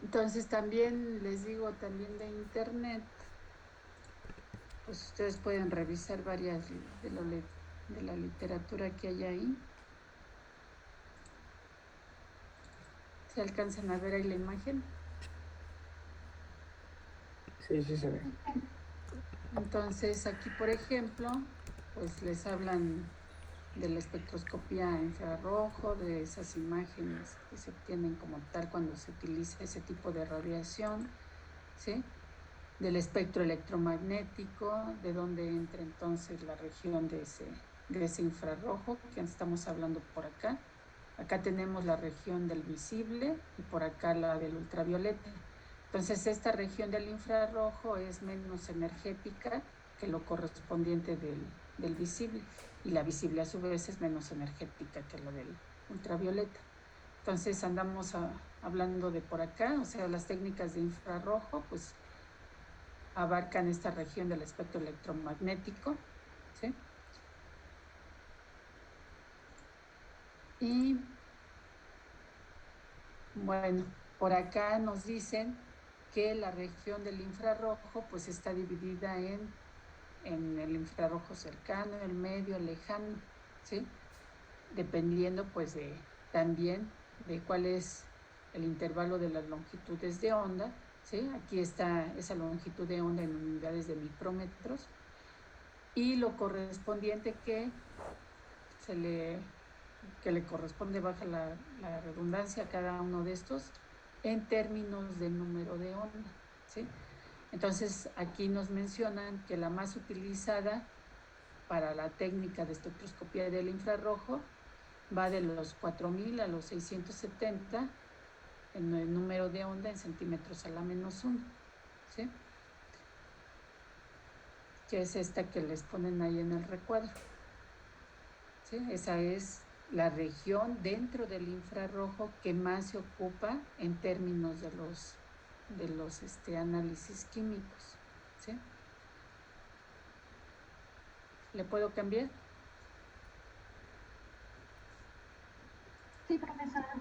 A: Entonces también les digo, también de internet, pues ustedes pueden revisar varias de la literatura que hay ahí. ¿Se alcanzan a ver ahí la imagen?
F: Sí, sí se ve.
A: Entonces aquí, por ejemplo, pues les hablan de la espectroscopía infrarrojo, de esas imágenes que se obtienen como tal cuando se utiliza ese tipo de radiación, ¿sí? Del espectro electromagnético, de dónde entra entonces la región de ese infrarrojo que estamos hablando por acá. Acá tenemos la región del visible y por acá la del ultravioleta. Entonces esta región del infrarrojo es menos energética que lo correspondiente del visible, y la visible a su vez es menos energética que la del ultravioleta. Entonces andamos hablando de por acá, o sea, las técnicas de infrarrojo pues abarcan esta región del espectro electromagnético, ¿sí? Y bueno, por acá nos dicen que la región del infrarrojo pues está dividida en el infrarrojo cercano, el medio, el lejano, ¿sí? Dependiendo pues también de cuál es el intervalo de las longitudes de onda, ¿sí? Aquí está esa longitud de onda en unidades de micrómetros y lo correspondiente que le corresponde, baja la redundancia a cada uno de estos en términos de número de onda, ¿sí? Entonces aquí nos mencionan que la más utilizada para la técnica de espectroscopía del infrarrojo va de los 4000 a los 670 en el número de onda en centímetros a la menos 1, ¿sí? Que es esta que les ponen ahí en el recuadro, ¿sí? Esa es la región dentro del infrarrojo que más se ocupa en términos de los análisis químicos, ¿sí? ¿Le puedo cambiar?
C: Sí, profesora.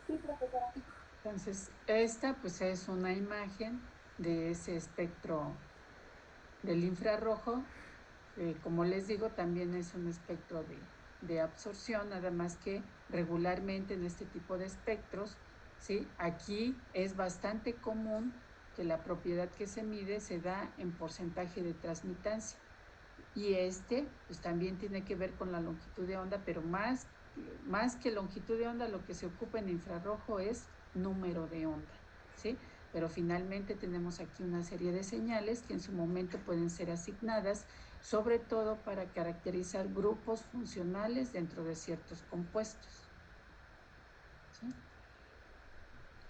C: Sí, profesora.
A: Entonces, esta pues es una imagen de ese espectro del infrarrojo. Como les digo, también es un espectro de absorción, nada más que regularmente en este tipo de espectros, ¿sí? Aquí es bastante común que la propiedad que se mide se da en porcentaje de transmitancia. Y pues también tiene que ver con la longitud de onda, pero más que longitud de onda, lo que se ocupa en infrarrojo es número de onda, ¿sí? Pero finalmente tenemos aquí una serie de señales que en su momento pueden ser asignadas, sobre todo para caracterizar grupos funcionales dentro de ciertos compuestos, ¿sí?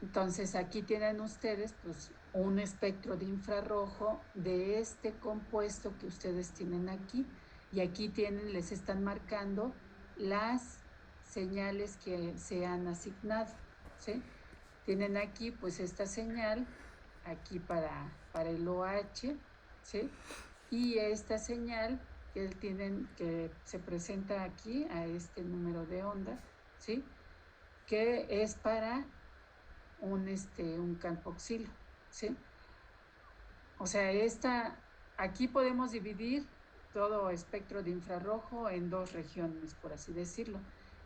A: Entonces aquí tienen ustedes pues un espectro de infrarrojo de este compuesto que ustedes tienen aquí, y aquí les están marcando las señales que se han asignado, ¿sí? Tienen aquí pues esta señal aquí para el OH, ¿sí? Y esta señal que se presenta aquí a este número de onda, ¿sí? Que es para un carboxilo, ¿sí? O sea, aquí podemos dividir todo espectro de infrarrojo en dos regiones, por así decirlo.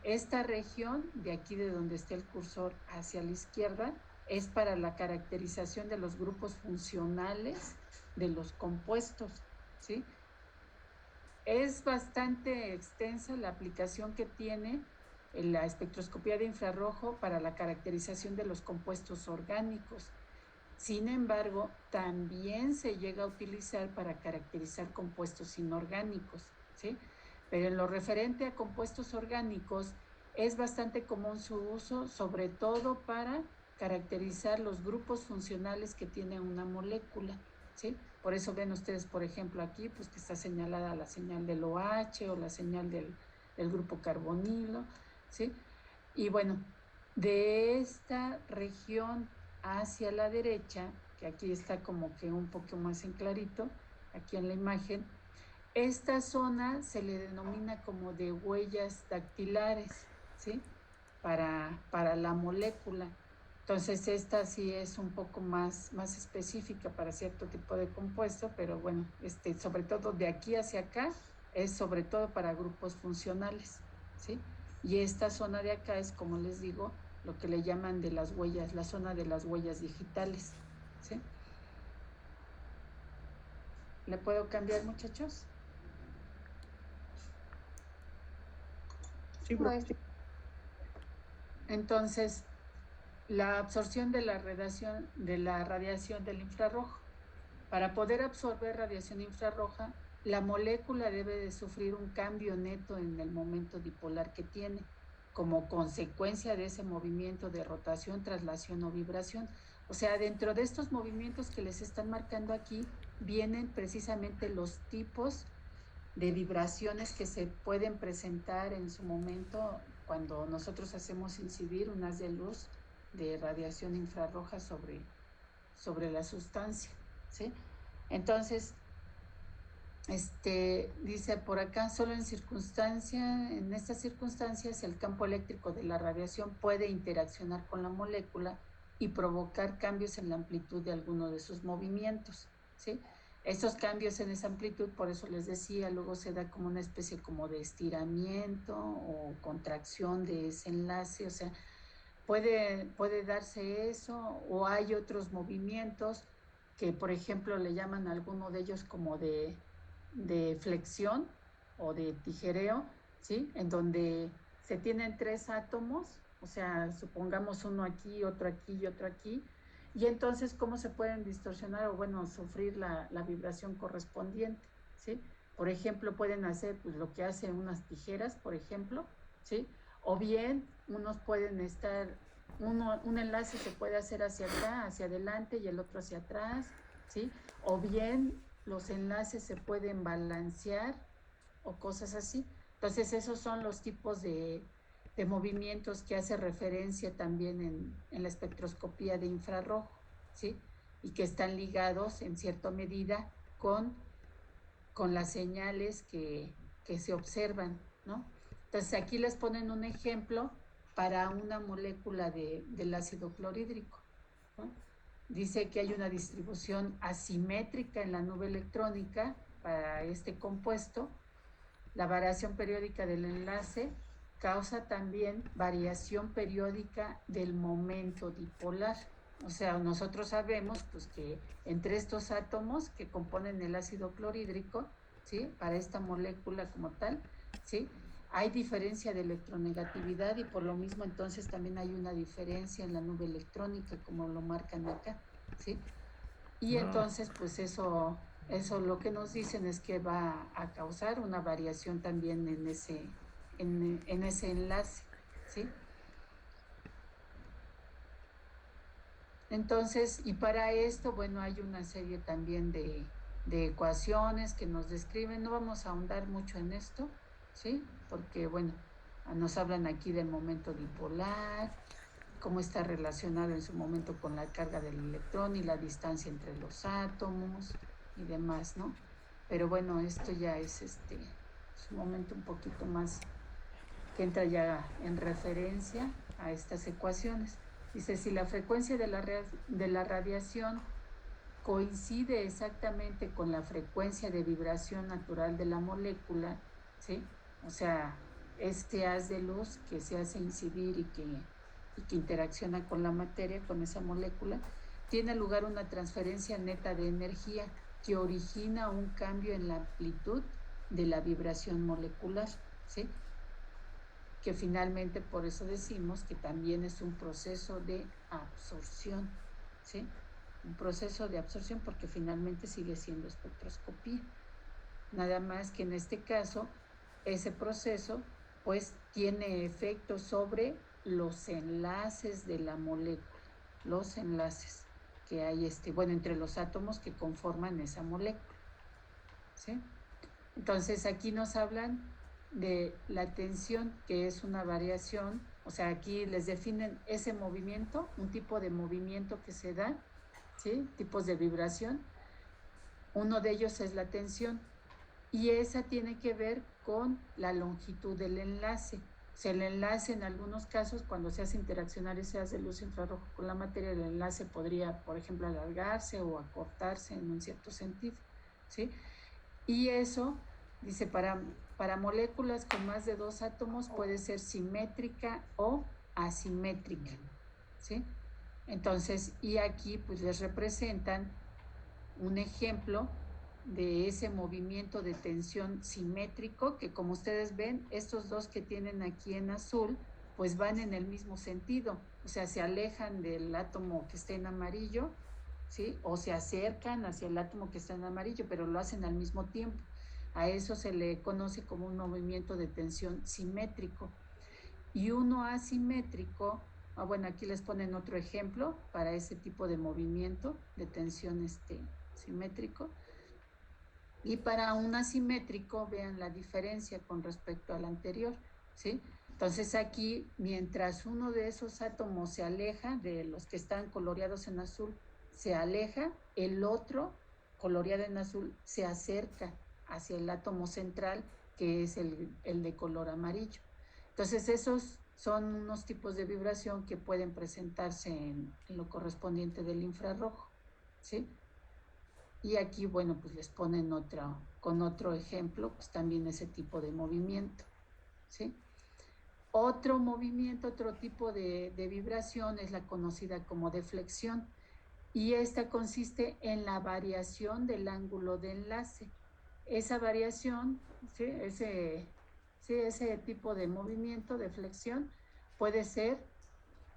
A: Esta región, de aquí de donde está el cursor hacia la izquierda, es para la caracterización de los grupos funcionales de los compuestos, ¿sí? Es bastante extensa la aplicación que tiene en la espectroscopía de infrarrojo para la caracterización de los compuestos orgánicos. Sin embargo, también se llega a utilizar para caracterizar compuestos inorgánicos, ¿sí? Pero en lo referente a compuestos orgánicos, es bastante común su uso, sobre todo para caracterizar los grupos funcionales que tiene una molécula, ¿sí? Por eso ven ustedes, por ejemplo, aquí, pues que está señalada la señal del OH o la señal del grupo carbonilo, ¿sí? Y bueno, de esta región hacia la derecha, que aquí está como que un poco más en clarito, aquí en la imagen, esta zona se le denomina como de huellas dactilares, ¿sí? Para la molécula. Entonces esta sí es un poco más específica para cierto tipo de compuesto, pero bueno, sobre todo de aquí hacia acá es sobre todo para grupos funcionales, ¿sí? Y esta zona de acá es, como les digo, lo que le llaman de las huellas, la zona de las huellas digitales, ¿sí? ¿Le puedo cambiar, muchachos?
B: Sí,
C: Maestra.
A: Entonces, la absorción de la radiación del infrarrojo. Para poder absorber radiación infrarroja, la molécula debe de sufrir un cambio neto en el momento dipolar que tiene, como consecuencia de ese movimiento de rotación, traslación o vibración. O sea, dentro de estos movimientos que les están marcando aquí, vienen precisamente los tipos de vibraciones que se pueden presentar en su momento cuando nosotros hacemos incidir un haz de luz de radiación infrarroja sobre la sustancia, ¿sí? Entonces, Dice por acá, solo en estas circunstancias, el campo eléctrico de la radiación puede interaccionar con la molécula y provocar cambios en la amplitud de alguno de sus movimientos, ¿sí? Estos cambios en esa amplitud, por eso les decía, luego se da como una especie como de estiramiento o contracción de ese enlace, o sea, puede darse eso, o hay otros movimientos que, por ejemplo, le llaman a alguno de ellos como de flexión o de tijereo, ¿sí? En donde se tienen tres átomos, o sea, supongamos uno aquí, otro aquí y otro aquí, y entonces cómo se pueden distorsionar o, bueno, sufrir la vibración correspondiente, ¿sí? Por ejemplo, pueden hacer pues, lo que hacen unas tijeras, por ejemplo, ¿sí? O bien unos pueden estar, un enlace se puede hacer hacia acá, hacia adelante y el otro hacia atrás, ¿sí? O bien los enlaces se pueden balancear o cosas así. Entonces esos son los tipos de movimientos que hace referencia también en la espectroscopía de infrarrojo, ¿sí? Y que están ligados en cierta medida con las señales que se observan, ¿no? Entonces aquí les ponen un ejemplo para una molécula del ácido clorhídrico, ¿no? Dice que hay una distribución asimétrica en la nube electrónica para este compuesto. La variación periódica del enlace causa también variación periódica del momento dipolar. O sea, nosotros sabemos pues, que entre estos átomos que componen el ácido clorhídrico, ¿sí? Para esta molécula como tal, ¿sí? Hay diferencia de electronegatividad y por lo mismo entonces también hay una diferencia en la nube electrónica, como lo marcan acá, ¿sí? Y entonces, pues eso lo que nos dicen es que va a causar una variación también en ese enlace, ¿sí? Entonces, y para esto, bueno, hay una serie también de ecuaciones que nos describen. No vamos a ahondar mucho en esto, ¿sí? Porque, bueno, nos hablan aquí del momento dipolar, cómo está relacionado en su momento con la carga del electrón y la distancia entre los átomos y demás, ¿no? Pero bueno, esto ya es un momento un poquito más que entra ya en referencia a estas ecuaciones. Dice, si la frecuencia de la radiación coincide exactamente con la frecuencia de vibración natural de la molécula, ¿sí? O sea, este haz de luz que se hace incidir y que interacciona con la materia, con esa molécula, tiene lugar una transferencia neta de energía que origina un cambio en la amplitud de la vibración molecular, ¿sí? Que finalmente por eso decimos que también es un proceso de absorción, ¿sí? Un proceso de absorción porque finalmente sigue siendo espectroscopía. Nada más que en este caso, ese proceso pues tiene efectos sobre los enlaces de la molécula, los enlaces que hay entre los átomos que conforman esa molécula, ¿sí? Entonces aquí nos hablan de la tensión, que es una variación, o sea, aquí les definen ese movimiento, un tipo de movimiento que se da, ¿sí? Tipos de vibración. Uno de ellos es la tensión y esa tiene que ver con la longitud del enlace. O sea, el enlace en algunos casos, cuando se hace interaccionar ese haz de luz infrarrojo con la materia, el enlace podría, por ejemplo, alargarse o acortarse en un cierto sentido, ¿sí? Y eso, dice, para moléculas con más de 2 átomos puede ser simétrica o asimétrica, ¿sí? Entonces, y aquí pues les representan un ejemplo de ese movimiento de tensión simétrico, que como ustedes ven, estos dos que tienen aquí en azul, pues van en el mismo sentido, o sea, se alejan del átomo que está en amarillo, ¿sí? O se acercan hacia el átomo que está en amarillo, pero lo hacen al mismo tiempo. A eso se le conoce como un movimiento de tensión simétrico. Y uno asimétrico, bueno, aquí les ponen otro ejemplo para ese tipo de movimiento de tensión simétrico. Y para un asimétrico, vean la diferencia con respecto al anterior, ¿sí? Entonces aquí, mientras uno de esos átomos se aleja, de los que están coloreados en azul, se aleja, el otro, coloreado en azul, se acerca hacia el átomo central, que es el de color amarillo. Entonces esos son unos tipos de vibración que pueden presentarse en lo correspondiente del infrarrojo, ¿sí? Y aquí, bueno, pues les ponen con otro ejemplo, pues también ese tipo de movimiento, ¿sí? Otro movimiento, otro tipo de vibración es la conocida como deflexión, y esta consiste en la variación del ángulo de enlace. Esa variación, ¿sí? Ese tipo de movimiento, de flexión, puede ser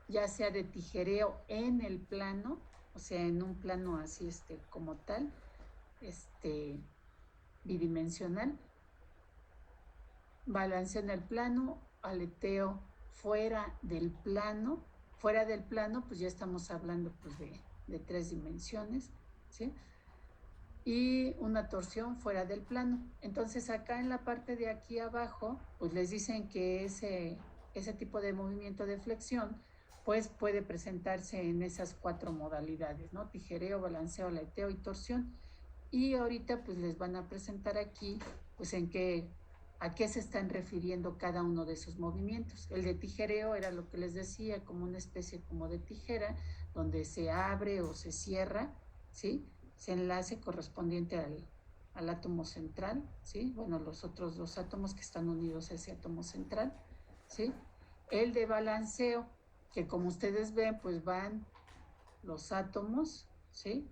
A: ya sea de tijereo en el plano, o sea, en un plano así como tal, bidimensional, balanceo en el plano, aleteo fuera del plano. Fuera del plano, pues ya estamos hablando pues de 3 dimensiones, ¿sí? Y una torsión fuera del plano. Entonces acá en la parte de aquí abajo, pues les dicen que ese tipo de movimiento de flexión, pues puede presentarse en esas 4 modalidades, ¿no? Tijereo, balanceo, aleteo y torsión. Y ahorita pues les van a presentar aquí, pues a qué se están refiriendo cada uno de esos movimientos. El de tijereo era lo que les decía, como una especie como de tijera, donde se abre o se cierra, ¿sí? Se enlace correspondiente al átomo central, ¿sí? Bueno, los otros 2 átomos que están unidos a ese átomo central, ¿sí? El de balanceo, que como ustedes ven, pues van los átomos, ¿sí?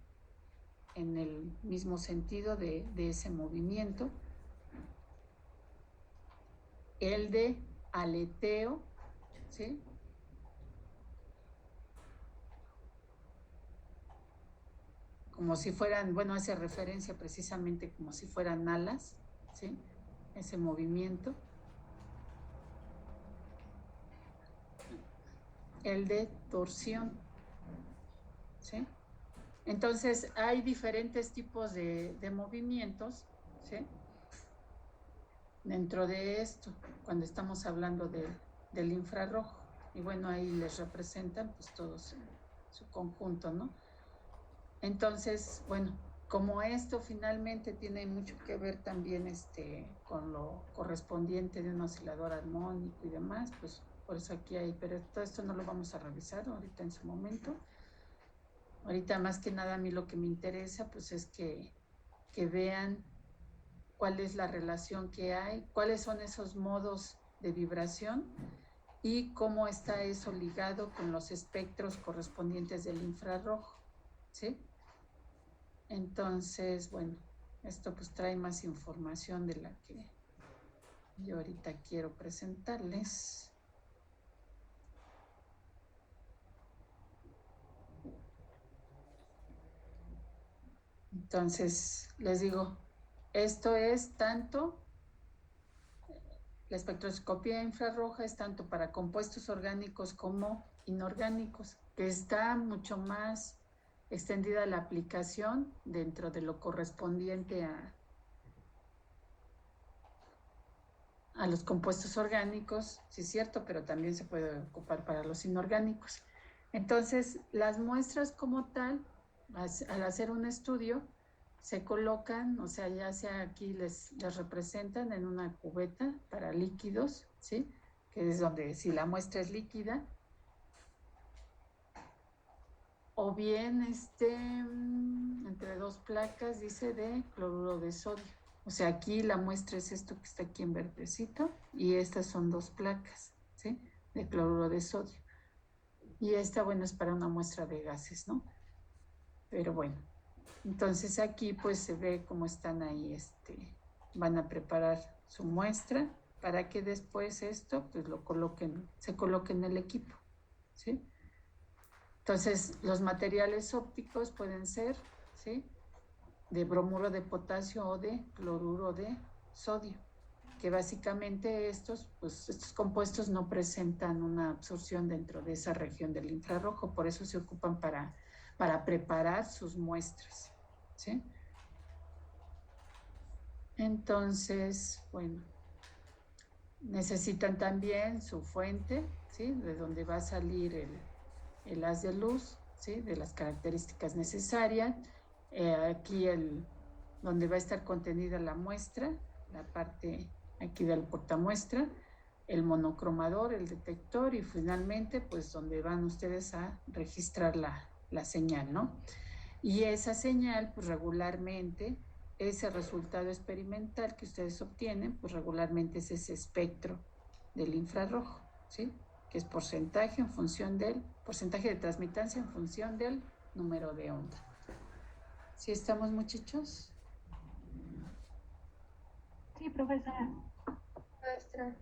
A: En el mismo sentido de ese movimiento. El de aleteo, ¿sí? Como si fueran, bueno, hace referencia precisamente como si fueran alas, ¿sí? Ese movimiento. El de torsión, ¿sí? Entonces hay diferentes tipos de movimientos, ¿sí? Dentro de esto, cuando estamos hablando del infrarrojo. Y bueno, ahí les representan pues todos en su conjunto, ¿no? Entonces, bueno, como esto finalmente tiene mucho que ver también con lo correspondiente de un oscilador armónico y demás, pues por eso aquí hay, pero todo esto no lo vamos a revisar ahorita en su momento. Ahorita más que nada a mí lo que me interesa pues es que vean cuál es la relación que hay, cuáles son esos modos de vibración y cómo está eso ligado con los espectros correspondientes del infrarrojo, ¿sí? Entonces, bueno, esto pues trae más información de la que yo ahorita quiero presentarles. Entonces, les digo, esto es tanto, la espectroscopía infrarroja es tanto para compuestos orgánicos como inorgánicos, que está mucho más extendida la aplicación dentro de lo correspondiente a los compuestos orgánicos, sí es cierto, pero también se puede ocupar para los inorgánicos. Entonces, las muestras como tal, al hacer un estudio, se colocan, o sea, ya sea aquí les representan en una cubeta para líquidos, ¿sí? Que es donde si la muestra es líquida, o bien entre 2 placas, dice, de cloruro de sodio. O sea, aquí la muestra es esto que está aquí en verdecito, y estas son 2 placas, ¿sí? De cloruro de sodio. Y esta, bueno, es para una muestra de gases, ¿no? Pero bueno, entonces aquí pues se ve cómo están ahí, van a preparar su muestra para que después esto pues se coloque en el equipo, ¿sí? Entonces los materiales ópticos pueden ser, ¿sí? De bromuro de potasio o de cloruro de sodio, que básicamente estos compuestos no presentan una absorción dentro de esa región del infrarrojo, por eso se ocupan para preparar sus muestras, ¿sí? Entonces, bueno, necesitan también su fuente, ¿sí? De donde va a salir el haz de luz, ¿sí? De las características necesarias. Aquí donde va a estar contenida la muestra, la parte aquí del portamuestra, el monocromador, el detector y finalmente pues donde van ustedes a registrar la señal, ¿no? Y esa señal pues regularmente, ese resultado experimental que ustedes obtienen pues regularmente es ese espectro del infrarrojo, ¿sí? Que es porcentaje en función del porcentaje de transmitancia en función del número de onda. ¿Sí estamos, muchachos?
C: Sí, profesora. Maestra.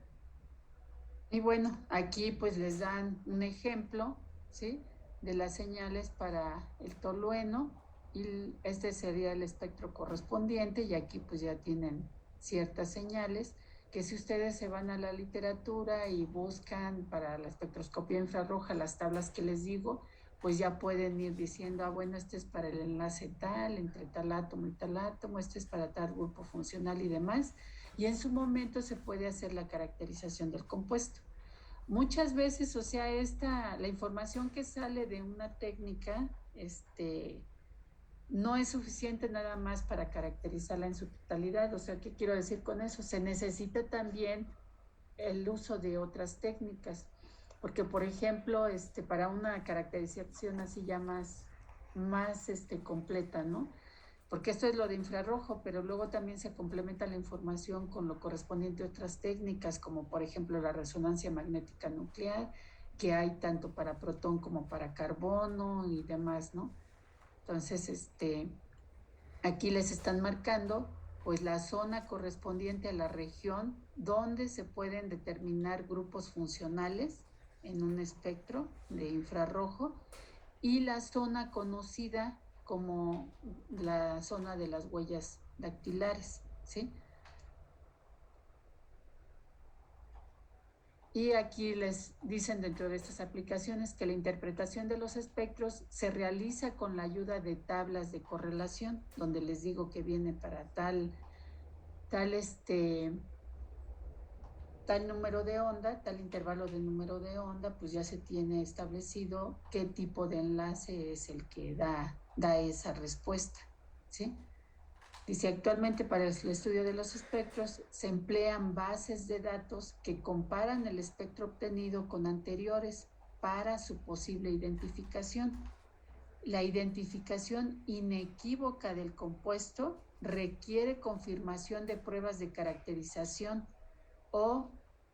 A: Y bueno, aquí pues les dan un ejemplo, ¿sí? De las señales para el tolueno y este sería el espectro correspondiente y aquí pues ya tienen ciertas señales que si ustedes se van a la literatura y buscan para la espectroscopía infrarroja las tablas que les digo, pues ya pueden ir diciendo, ah, bueno, este es para el enlace tal, entre tal átomo y tal átomo, este es para tal grupo funcional y demás, y en su momento se puede hacer la caracterización del compuesto. Muchas veces, o sea, la información que sale de una técnica, no es suficiente nada más para caracterizarla en su totalidad. O sea, ¿qué quiero decir con eso? Se necesita también el uso de otras técnicas, porque por ejemplo, para una caracterización así ya más completa, ¿no? Porque esto es lo de infrarrojo, pero luego también se complementa la información con lo correspondiente a otras técnicas, como por ejemplo la resonancia magnética nuclear, que hay tanto para protón como para carbono y demás, ¿no? Entonces, aquí les están marcando pues la zona correspondiente a la región donde se pueden determinar grupos funcionales en un espectro de infrarrojo y la zona conocida como la zona de las huellas dactilares, ¿sí? Y aquí les dicen dentro de estas aplicaciones que la interpretación de los espectros se realiza con la ayuda de tablas de correlación, donde les digo que viene para tal número de onda, tal intervalo de número de onda, pues ya se tiene establecido qué tipo de enlace es el que da esa respuesta, ¿sí? Dice, actualmente para el estudio de los espectros se emplean bases de datos que comparan el espectro obtenido con anteriores para su posible identificación. La identificación inequívoca del compuesto requiere confirmación de pruebas de caracterización o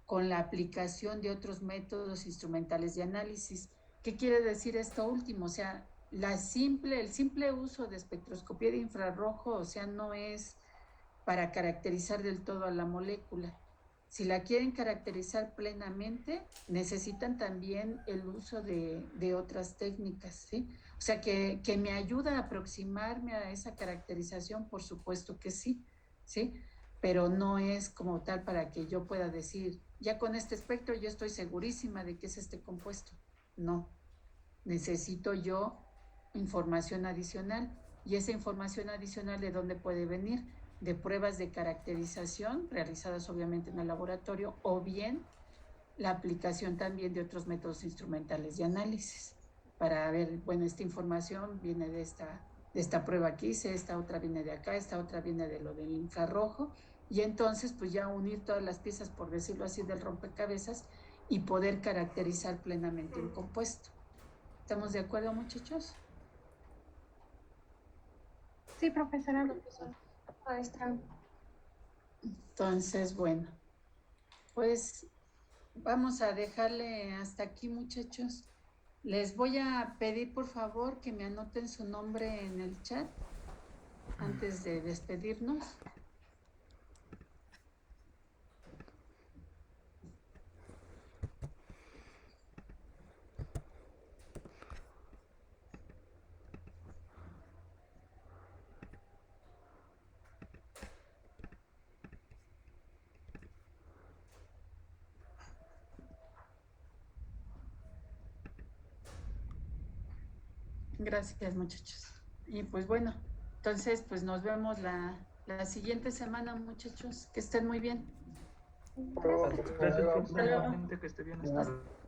A: con la aplicación de otros métodos instrumentales de análisis. ¿Qué quiere decir esto último? O sea, el simple uso de espectroscopía de infrarrojo, o sea, no es para caracterizar del todo a la molécula. Si la quieren caracterizar plenamente, necesitan también el uso de otras técnicas, ¿sí? O sea, que me ayuda a aproximarme a esa caracterización, por supuesto que sí, ¿sí? Pero no es como tal para que yo pueda decir, ya con este espectro yo estoy segurísima de que es este compuesto. No, necesito yo información adicional. ¿Y esa información adicional de dónde puede venir? De pruebas de caracterización realizadas obviamente en el laboratorio o bien la aplicación también de otros métodos instrumentales de análisis para ver, bueno, esta información viene de esta prueba que hice, esta otra viene de acá, esta otra viene de lo del infrarrojo y entonces pues ya unir todas las piezas, por decirlo así, del rompecabezas y poder caracterizar plenamente un compuesto. ¿Estamos de acuerdo, muchachos?
C: Sí, profesora. Maestra.
A: Entonces, bueno, pues vamos a dejarle hasta aquí, muchachos. Les voy a pedir, por favor, que me anoten su nombre en el chat antes de despedirnos. Gracias, muchachos. Y pues bueno, entonces pues nos vemos la siguiente semana, muchachos. Que estén muy bien.
B: Gracias, profesor. Que esté bien. Hasta luego.
E: Bien.